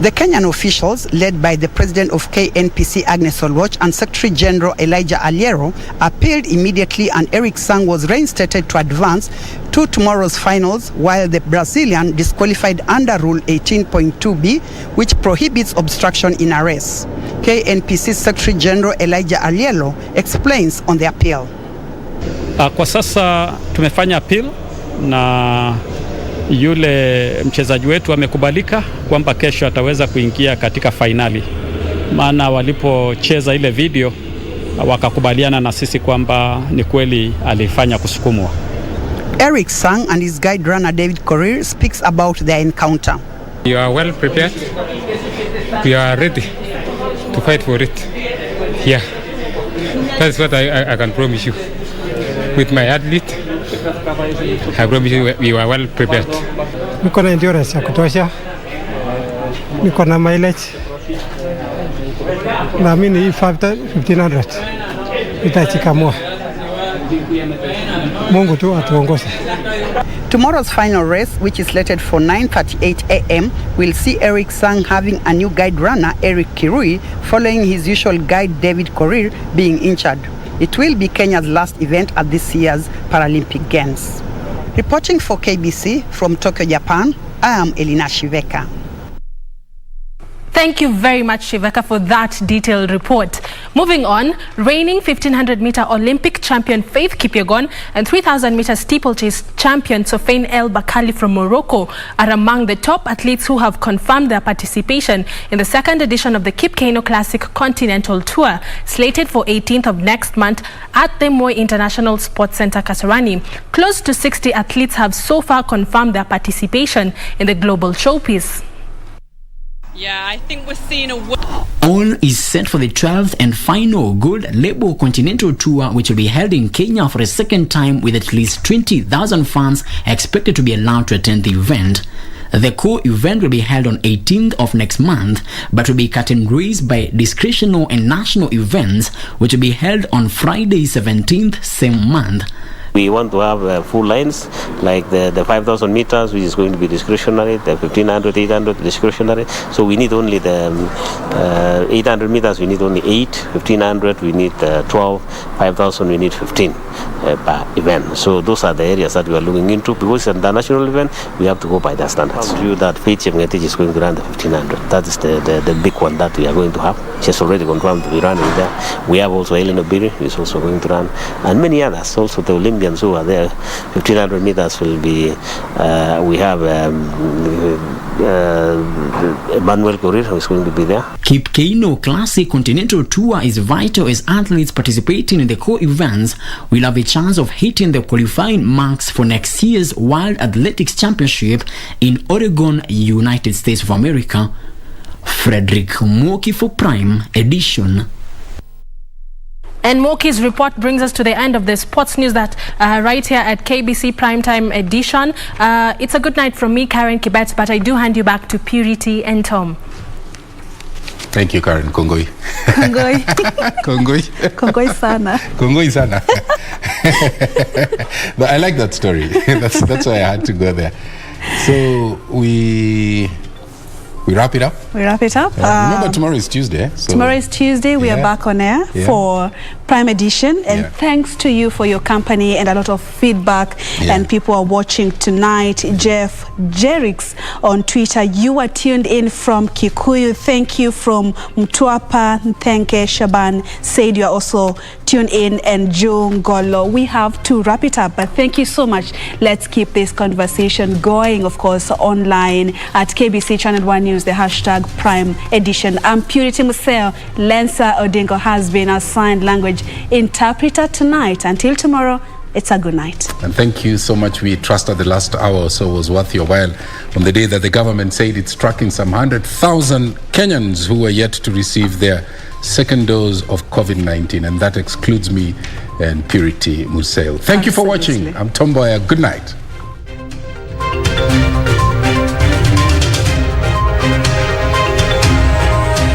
S8: The Kenyan officials, led by the president of KNPC Agnes Olwoch and Secretary General Elijah Aliero, appealed immediately and Eric Sang was reinstated to advance to tomorrow's finals, while the Brazilian disqualified under Rule 18.2b, which prohibits obstruction in a race. KNPC Secretary General Elijah Aliero explains on the appeal.
S23: Kwa sasa tumefanya appeal na yule mchezaji wetu amekubalika kwamba kesho ataweza kuingia katika finali. Maana walipocheza ile video wakakubaliana na sisi kwamba ni kweli alifanya kusukumwa.
S8: Eric Sang and his guide runner David Korir speaks about their encounter.
S24: You are well prepared. We are ready to fight for it. Yeah. That's what I can promise you. With my athlete, I promise you we are well prepared.
S25: Niko na endurance ya kutosha. Niko na mileage. Naamini hii 1500 itachikamua. Mungu tu atuongoze.
S8: Tomorrow's final race, which is slated for 9:38 a.m., will see Eric Sang having a new guide runner, Eric Kirui, following his usual guide, David Korir, being injured. It will be Kenya's last event at this year's Paralympic Games. Reporting for KBC from Tokyo, Japan, I am Elina Shiveka.
S7: Thank you very much, Shiveka, for that detailed report. Moving on, reigning 1500-meter Olympic champion Faith Kipyegon and 3000-meter steeplechase champion Sofiane El Bakkali from Morocco are among the top athletes who have confirmed their participation in the second edition of the Kipkeino Classic Continental Tour, slated for 18th of next month at the Moi International Sports Center, Kasarani. Close to 60 athletes have so far confirmed their participation in the global showpiece.
S26: Yeah, I think we're seeing
S13: All is set for the 12th and final Gold Label Continental Tour, which will be held in Kenya for a second time, with at least 20,000 fans expected to be allowed to attend the event. The co-event will be held on 18th of next month, but will be categorized by discretional and national events, which will be held on Friday 17th same month.
S27: We want to have full lines, like the 5,000 meters, which is going to be discretionary, the 1,500, 800 discretionary. So we need only the 800 meters, we need only 8, 1,500, we need 12, 5,000, we need 15 per event. So those are the areas that we are looking into. Because it's an international event, we have to go by the standards. I'll tell you that Faith Chepngetich is going to run the 1,500. That is the big one that we are going to have. She has already confirmed to be running there. We have also Helen Obiri, who is also going to run, and many others. Also the Olympians who are there. 1,500 meters will be, we have Emmanuel Korir, who is going to be there.
S13: Kipkeino Classic Continental Tour is vital as athletes participating in the co-events will have a chance of hitting the qualifying marks for next year's World Athletics Championship in Oregon, United States of America. Frederick Moki for Prime Edition.
S7: And Moki's report brings us to the end of the sports news that right here at KBC Primetime Edition. It's a good night from me, Karen Kibet, but I do hand you back to Purity and Tom.
S9: Thank you, Karen. Kongoi.
S3: Kongoi.
S9: Kongoi.
S3: Kongoi sana.
S9: Kongoi sana. But I like that story. That's why I had to go there. So we We wrap it up?
S3: We wrap it up.
S9: Remember, tomorrow is Tuesday. So
S3: tomorrow is Tuesday. We are back on air for Prime Edition. And thanks to you for your company and a lot of feedback. And people are watching tonight. Jeff Jerix on Twitter. You are tuned in from Kikuyu. Thank you from Mtuapa. Thanke Shaban said you are also tuned in. And Joe Ngolo. We have to wrap it up. But thank you so much. Let's keep this conversation going, of course, online at KBC Channel 1 News, the hashtag Prime Edition. I'm Purity Museo. Lensa Odingo has been our sign language interpreter tonight. Until tomorrow, it's a good night.
S9: And thank you so much. We trust that the last hour or so was worth your while on the day that the government said it's tracking some 100,000 Kenyans who are yet to receive their second dose of COVID-19. And that excludes me and Purity Museo. Thank you for watching. I'm Mboya. Good night.